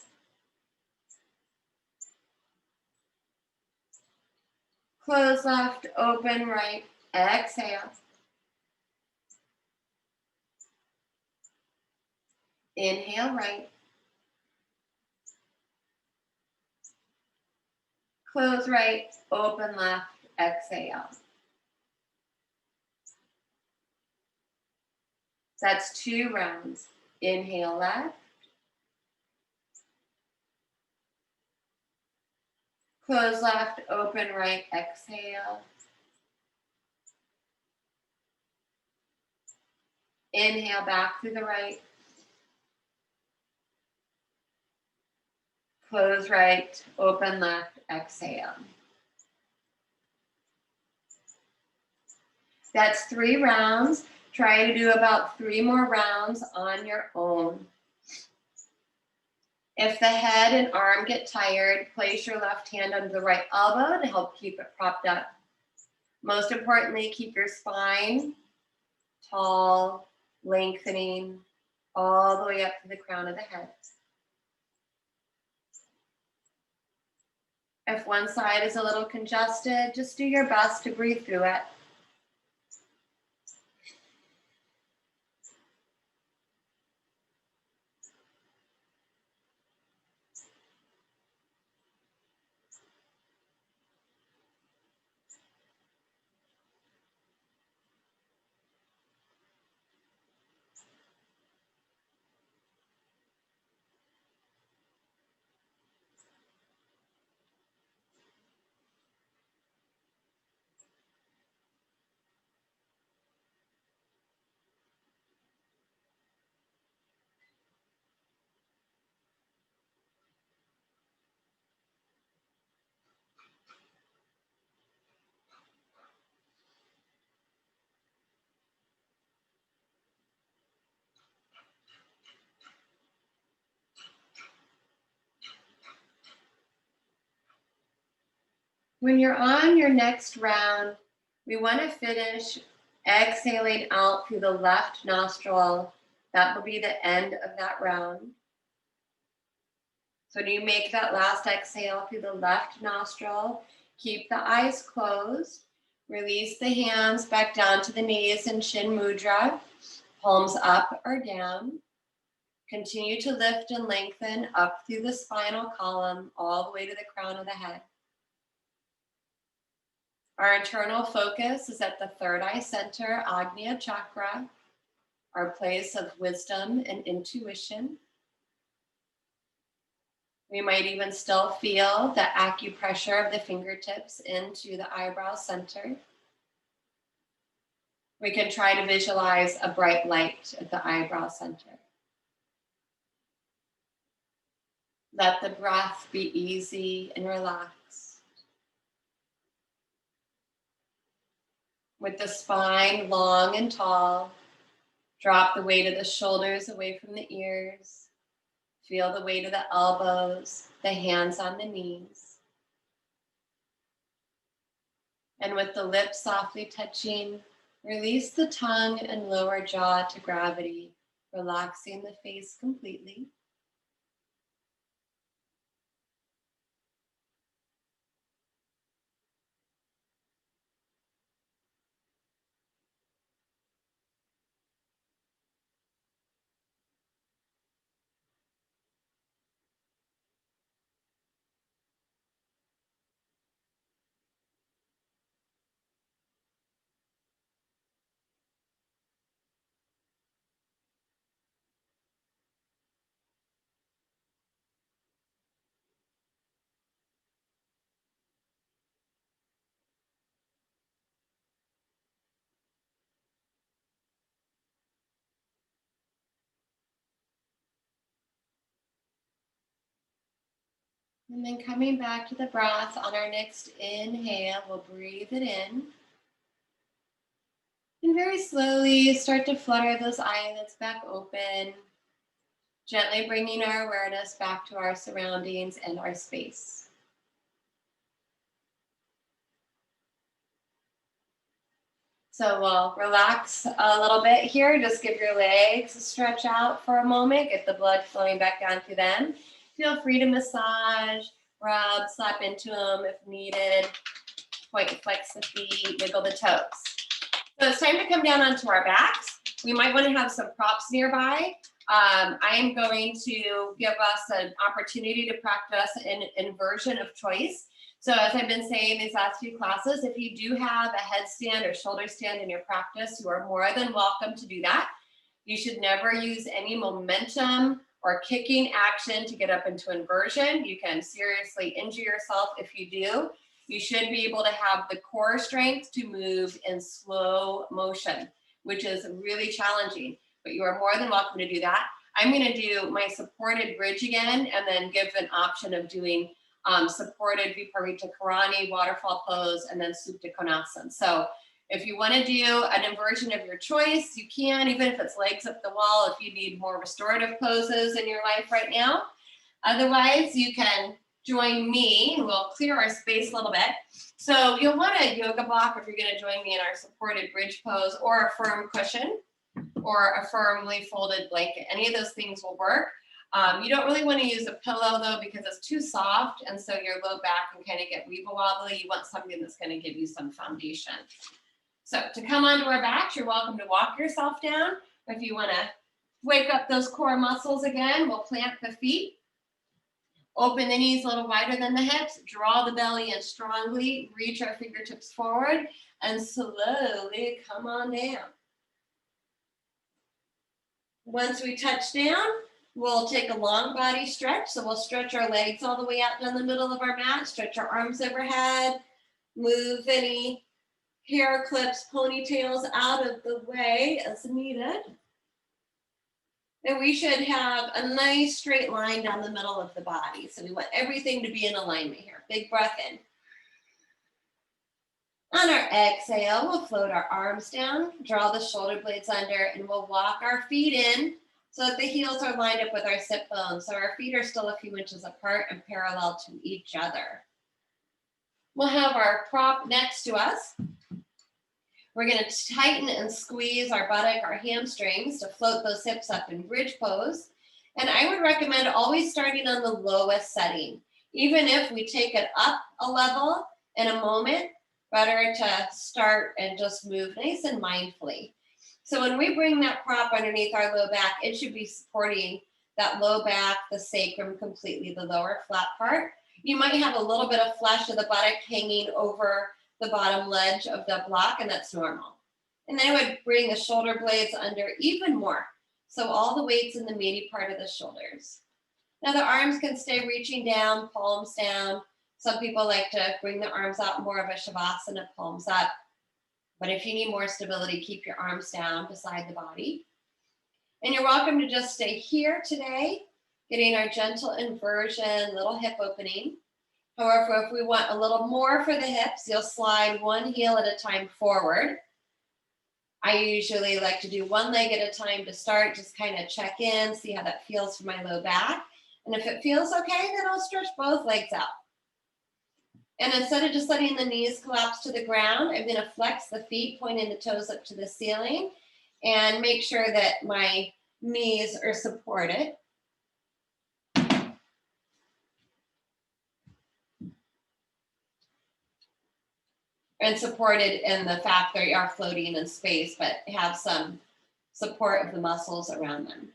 Close left, open right, exhale. Inhale right. Close right, open left, exhale. That's two rounds. Inhale left. Close left, open right, exhale. Inhale back through the right. Close right, open left, exhale. That's three rounds. Try to do about 3 more rounds on your own. If the head and arm get tired, place your left hand under the right elbow to help keep it propped up. Most importantly, keep your spine tall, lengthening all the way up to the crown of the head. If one side is a little congested, just do your best to breathe through it. When you're on your next round, we want to finish exhaling out through the left nostril. That will be the end of that round. So when you make that last exhale through the left nostril, keep the eyes closed. Release the hands back down to the knees in Shin Mudra, palms up or down. Continue to lift and lengthen up through the spinal column, all the way to the crown of the head. Our internal focus is at the third eye center, Agnya Chakra, our place of wisdom and intuition. We might even still feel the acupressure of the fingertips into the eyebrow center. We can try to visualize a bright light at the eyebrow center. Let the breath be easy and relaxed. With the spine long and tall, drop the weight of the shoulders away from the ears. Feel the weight of the elbows, the hands on the knees. And with the lips softly touching, release the tongue and lower jaw to gravity, relaxing the face completely. And then coming back to the breath on our next inhale, we'll breathe it in. And very slowly start to flutter those eyelids back open, gently bringing our awareness back to our surroundings and our space. So we'll relax a little bit here. Just give your legs a stretch out for a moment. Get the blood flowing back down through them. Feel free to massage, rub, slap into them if needed. Point and flex the feet, wiggle the toes. So it's time to come down onto our backs. We might want to have some props nearby. I am going to give us an opportunity to practice an inversion of choice. So as I've been saying these last few classes, if you do have a headstand or shoulder stand in your practice, you are more than welcome to do that. You should never use any momentum or kicking action to get up into inversion. You can seriously injure yourself if you do. You should be able to have the core strength to move in slow motion, which is really challenging, but you are more than welcome to do that. I'm going to do my supported bridge again, and then give an option of doing supported Viparita Karani, waterfall pose, and then Supta Konasana. So if you want to do an inversion of your choice, you can, even if it's legs up the wall, if you need more restorative poses in your life right now. Otherwise, you can join me, and we'll clear our space a little bit. So you'll want a yoga block if you're going to join me in our supported bridge pose, or a firm cushion, or a firmly folded blanket. Any of those things will work. You don't really want to use a pillow though, because it's too soft, and so your low back can kind of get weeble wobbly. You want something that's going to give you some foundation. So to come onto our backs, you're welcome to walk yourself down. If you want to wake up those core muscles again, we'll plant the feet. Open the knees a little wider than the hips. Draw the belly in strongly. Reach our fingertips forward and slowly come on down. Once we touch down, we'll take a long body stretch. So we'll stretch our legs all the way out down the middle of our mat. Stretch our arms overhead. Move any hair clips, ponytails out of the way as needed. And we should have a nice straight line down the middle of the body. So we want everything to be in alignment here. Big breath in. On our exhale, we'll float our arms down, draw the shoulder blades under, and we'll walk our feet in so that the heels are lined up with our sit bones. So our feet are still a few inches apart and parallel to each other. We'll have our prop next to us. We're going to tighten and squeeze our buttock, our hamstrings to float those hips up in bridge pose. And I would recommend always starting on the lowest setting. Even if we take it up a level in a moment, better to start and just move nice and mindfully. So when we bring that prop underneath our low back, it should be supporting that low back, the sacrum completely, the lower flat part. You might have a little bit of flesh of the buttock hanging over the bottom ledge of the block, and that's normal. And then I would bring the shoulder blades under even more. So all the weight's in the meaty part of the shoulders. Now the arms can stay reaching down, palms down. Some people like to bring the arms out more of a shavasana, palms up. But if you need more stability, keep your arms down beside the body. And you're welcome to just stay here today, getting our gentle inversion, little hip opening. However, if we want a little more for the hips, you'll slide one heel at a time forward. I usually like to do one leg at a time to start, just kind of check in, see how that feels for my low back. And if it feels okay, then I'll stretch both legs out. And instead of just letting the knees collapse to the ground, I'm going to flex the feet, pointing the toes up to the ceiling, and make sure that my knees are supported. And supported in the fact that you are floating in space, but have some support of the muscles around them.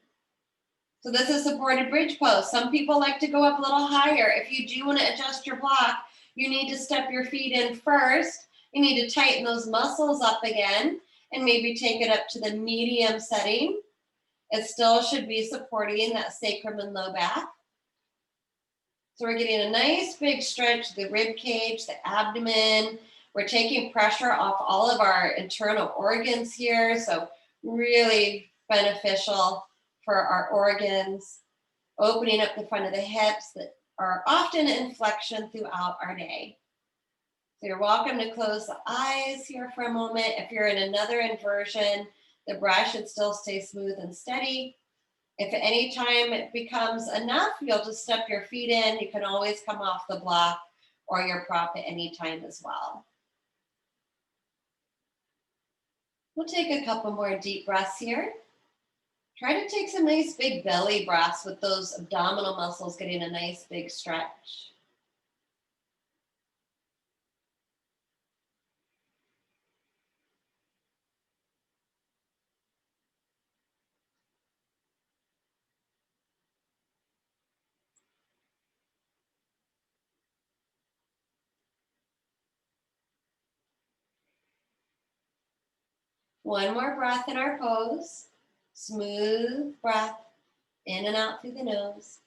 So this is supported bridge pose. Some people like to go up a little higher. If you do want to adjust your block, you need to step your feet in first. You need to tighten those muscles up again and maybe take it up to the medium setting. It still should be supporting that sacrum and low back. So we're getting a nice big stretch to the rib cage, the abdomen. We're taking pressure off all of our internal organs here. So really beneficial for our organs, opening up the front of the hips that are often in flexion throughout our day. So you're welcome to close the eyes here for a moment. If you're in another inversion, the breath should still stay smooth and steady. If at any time it becomes enough, you'll just step your feet in. You can always come off the block or your prop at any time as well. We'll take a couple more deep breaths here. Try to take some nice big belly breaths with those abdominal muscles getting a nice big stretch. One more breath in our pose. Smooth breath in and out through the nose.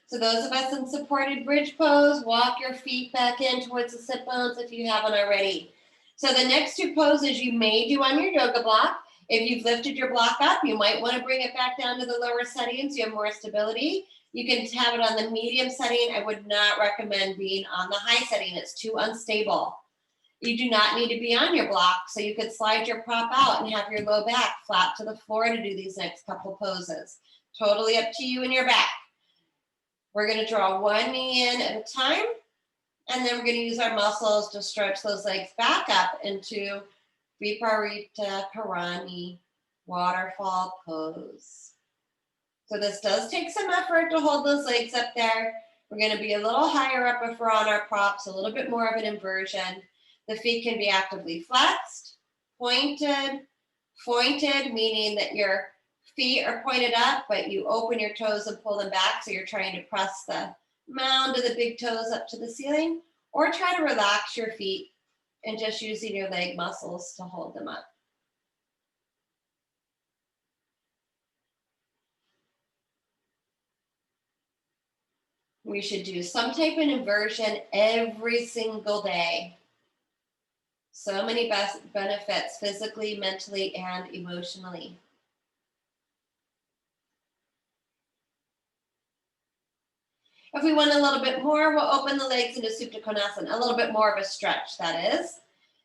So those of us in supported bridge pose, walk your feet back in towards the sit bones if you haven't already. So the next two poses you may do on your yoga block. If you've lifted your block up, you might want to bring it back down to the lower setting so you have more stability. You can have it on the medium setting. I would not recommend being on the high setting. It's too unstable. You do not need to be on your block, so you could slide your prop out and have your low back flat to the floor to do these next couple poses. Totally up to you and your back. We're going to draw one knee in at a time, and then we're going to use our muscles to stretch those legs back up into Viparita Karani waterfall pose. So this does take some effort to hold those legs up there. We're going to be a little higher up if we're on our props, a little bit more of an inversion. The feet can be actively flexed, pointed, meaning that your feet are pointed up, but you open your toes and pull them back. So you're trying to press the mound of the big toes up to the ceiling, or try to relax your feet and just using your leg muscles to hold them up. We should do some type of inversion every single day. So many benefits physically, mentally, and emotionally. If we want a little bit more, we'll open the legs into Supta Konasana, a little bit more of a stretch, that is.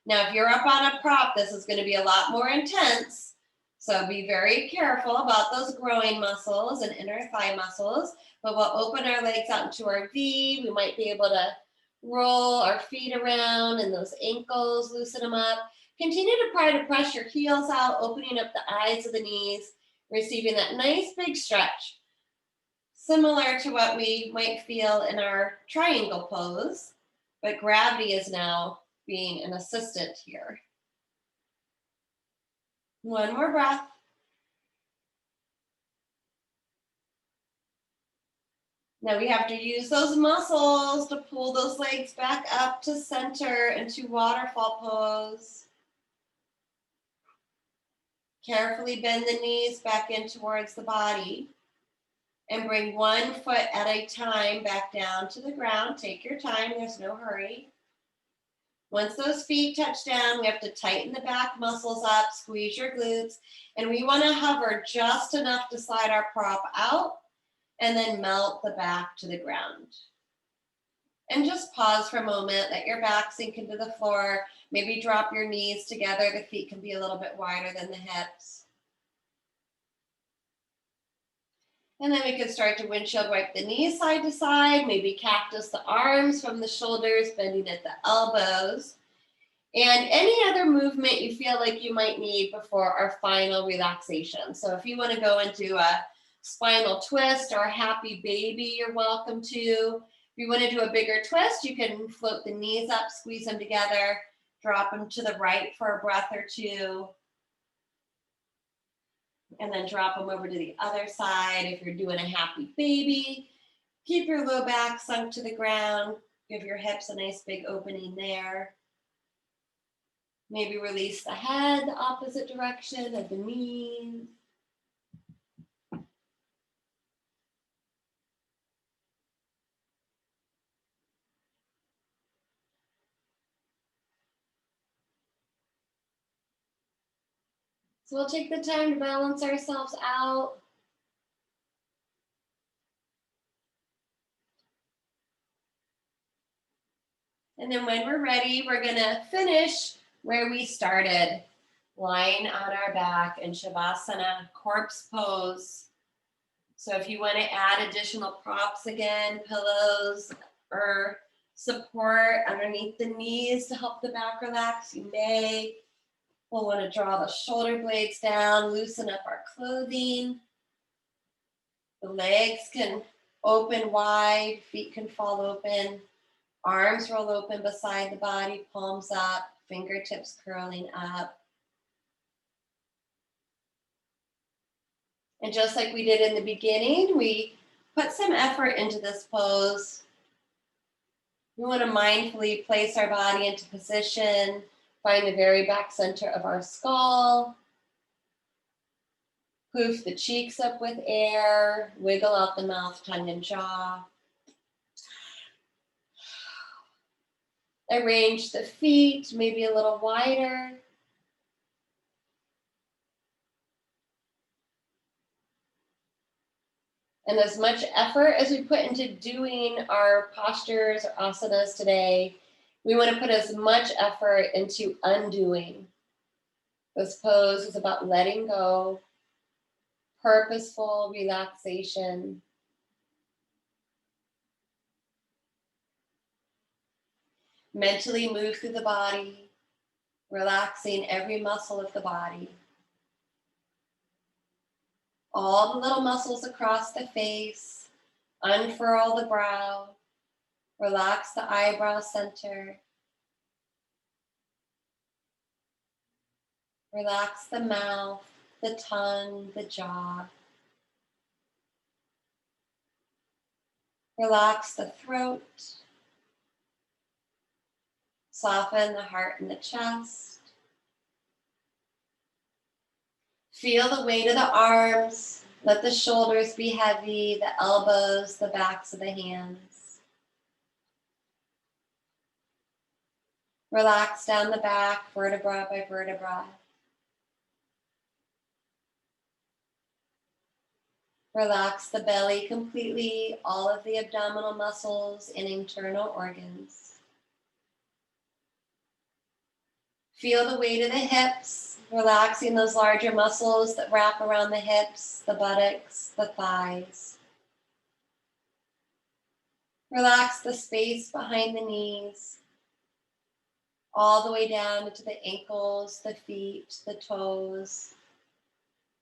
Now, if you're up on a prop, this is going to be a lot more intense. So be very careful about those groin muscles and inner thigh muscles, but we'll open our legs out into our V. We might be able to roll our feet around and those ankles, loosen them up. Continue to try to press your heels out, opening up the eyes of the knees, receiving that nice big stretch, similar to what we might feel in our triangle pose, but gravity is now being an assistant here. One more breath. Now we have to use those muscles to pull those legs back up to center into waterfall pose. Carefully bend the knees back in towards the body and bring one foot at a time back down to the ground. Take your time, there's no hurry. Once those feet touch down, we have to tighten the back muscles up, squeeze your glutes, and we want to hover just enough to slide our prop out and then melt the back to the ground. And just pause for a moment, let your back sink into the floor, maybe drop your knees together, the feet can be a little bit wider than the hips. And then we can start to windshield wipe the knees side to side, maybe cactus the arms from the shoulders, bending at the elbows. And any other movement you feel like you might need before our final relaxation. So if you want to go into a spinal twist or a happy baby, you're welcome to. If you want to do a bigger twist, you can float the knees up, squeeze them together, drop them to the right for a breath or two, and then drop them over to the other side. If you're doing a happy baby, keep your low back sunk to the ground, give your hips a nice big opening there. Maybe release the head the opposite direction of the knees. So we'll take the time to balance ourselves out. And then when we're ready, we're gonna finish where we started, lying on our back in Shavasana, corpse pose. So if you wanna add additional props again, pillows or support underneath the knees to help the back relax, you may. We'll wanna draw the shoulder blades down, loosen up our clothing. The legs can open wide, feet can fall open. Arms roll open beside the body, palms up, fingertips curling up. And just like we did in the beginning, we put some effort into this pose. We want to mindfully place our body into position, find the very back center of our skull. Poof the cheeks up with air, wiggle out the mouth, tongue, and jaw. Arrange the feet, maybe a little wider. And as much effort as we put into doing our postures or asanas today, we want to put as much effort into undoing. This pose is about letting go, purposeful relaxation. Mentally move through the body, relaxing every muscle of the body. All the little muscles across the face, unfurl the brow, relax the eyebrow center. Relax the mouth, the tongue, the jaw. Relax the throat. Soften the heart and the chest. Feel the weight of the arms. Let the shoulders be heavy, the elbows, the backs of the hands. Relax down the back, vertebra by vertebra. Relax the belly completely, all of the abdominal muscles and internal organs. Feel the weight of the hips, relaxing those larger muscles that wrap around the hips, the buttocks, the thighs. Relax the space behind the knees, all the way down into the ankles, the feet, the toes,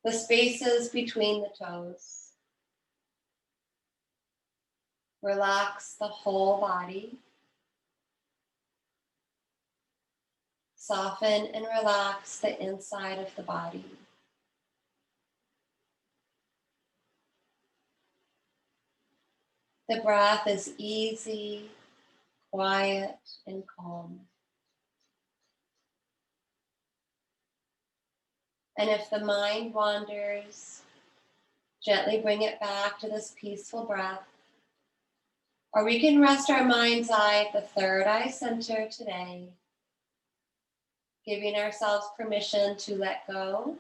the spaces between the toes. Relax the whole body. Soften and relax the inside of the body. The breath is easy, quiet, and calm. And if the mind wanders, gently bring it back to this peaceful breath. Or we can rest our mind's eye at the third eye center today, giving ourselves permission to let go,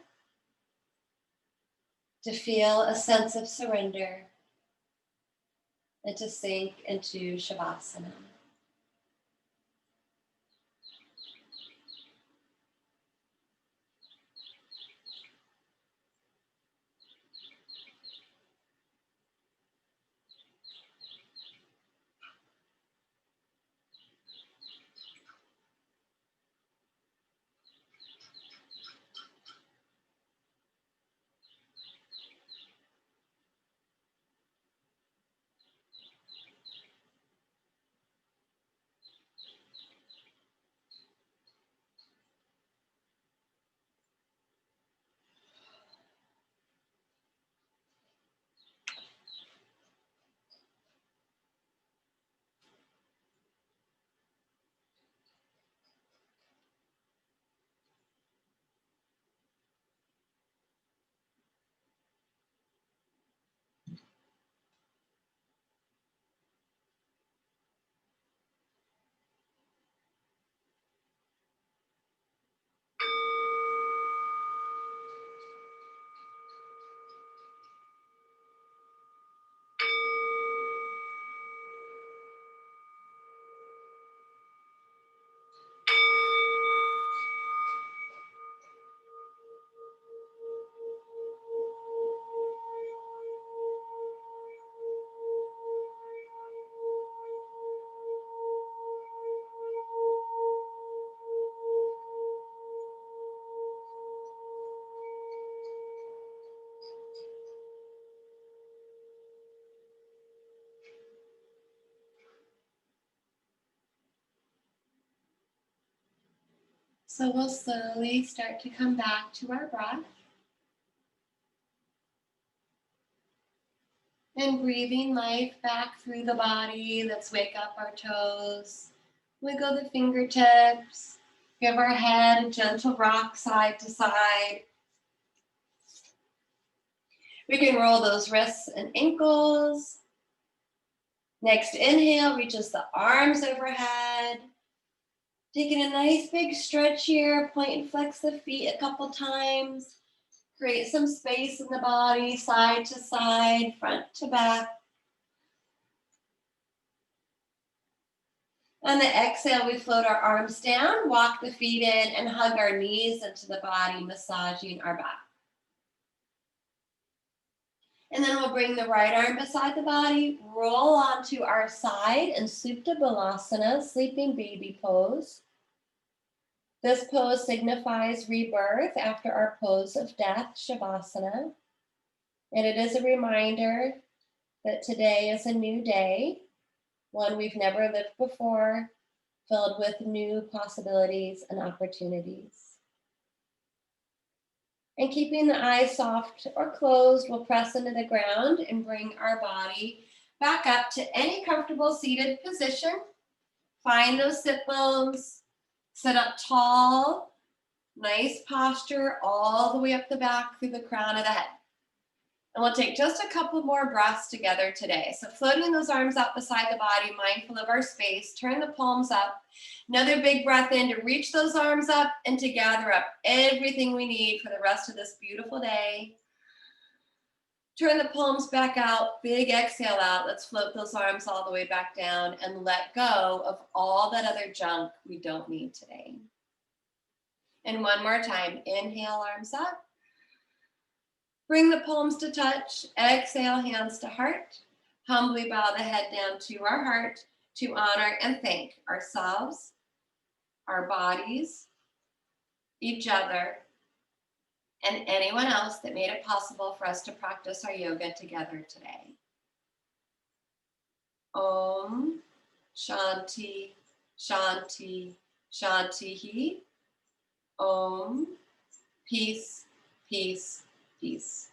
to feel a sense of surrender, and to sink into Shavasana. So we'll slowly start to come back to our breath. And breathing life back through the body. Let's wake up our toes. Wiggle the fingertips. Give our head a gentle rock side to side. We can roll those wrists and ankles. Next inhale, reaches the arms overhead. Taking a nice big stretch here. Point and flex the feet a couple times. Create some space in the body, side to side, front to back. On the exhale, we float our arms down, walk the feet in, and hug our knees into the body, massaging our back. And then we'll bring the right arm beside the body, roll onto our side in Supta Balasana, sleeping baby pose. This pose signifies rebirth after our pose of death, Shavasana. And it is a reminder that today is a new day, one we've never lived before, filled with new possibilities and opportunities. And keeping the eyes soft or closed, we'll press into the ground and bring our body back up to any comfortable seated position. Find those sit bones, sit up tall, nice posture all the way up the back through the crown of the head. And we'll take just a couple more breaths together today. So floating those arms out beside the body, mindful of our space, turn the palms up. Another big breath in to reach those arms up and to gather up everything we need for the rest of this beautiful day. Turn the palms back out, big exhale out. Let's float those arms all the way back down and let go of all that other junk we don't need today. And one more time. Inhale, arms up. Bring the palms to touch. Exhale, hands to heart. Humbly bow the head down to our heart to honor and thank ourselves, our bodies, each other, and anyone else that made it possible for us to practice our yoga together today. Om Shanti Shanti Shanti. Om. Peace, peace, peace.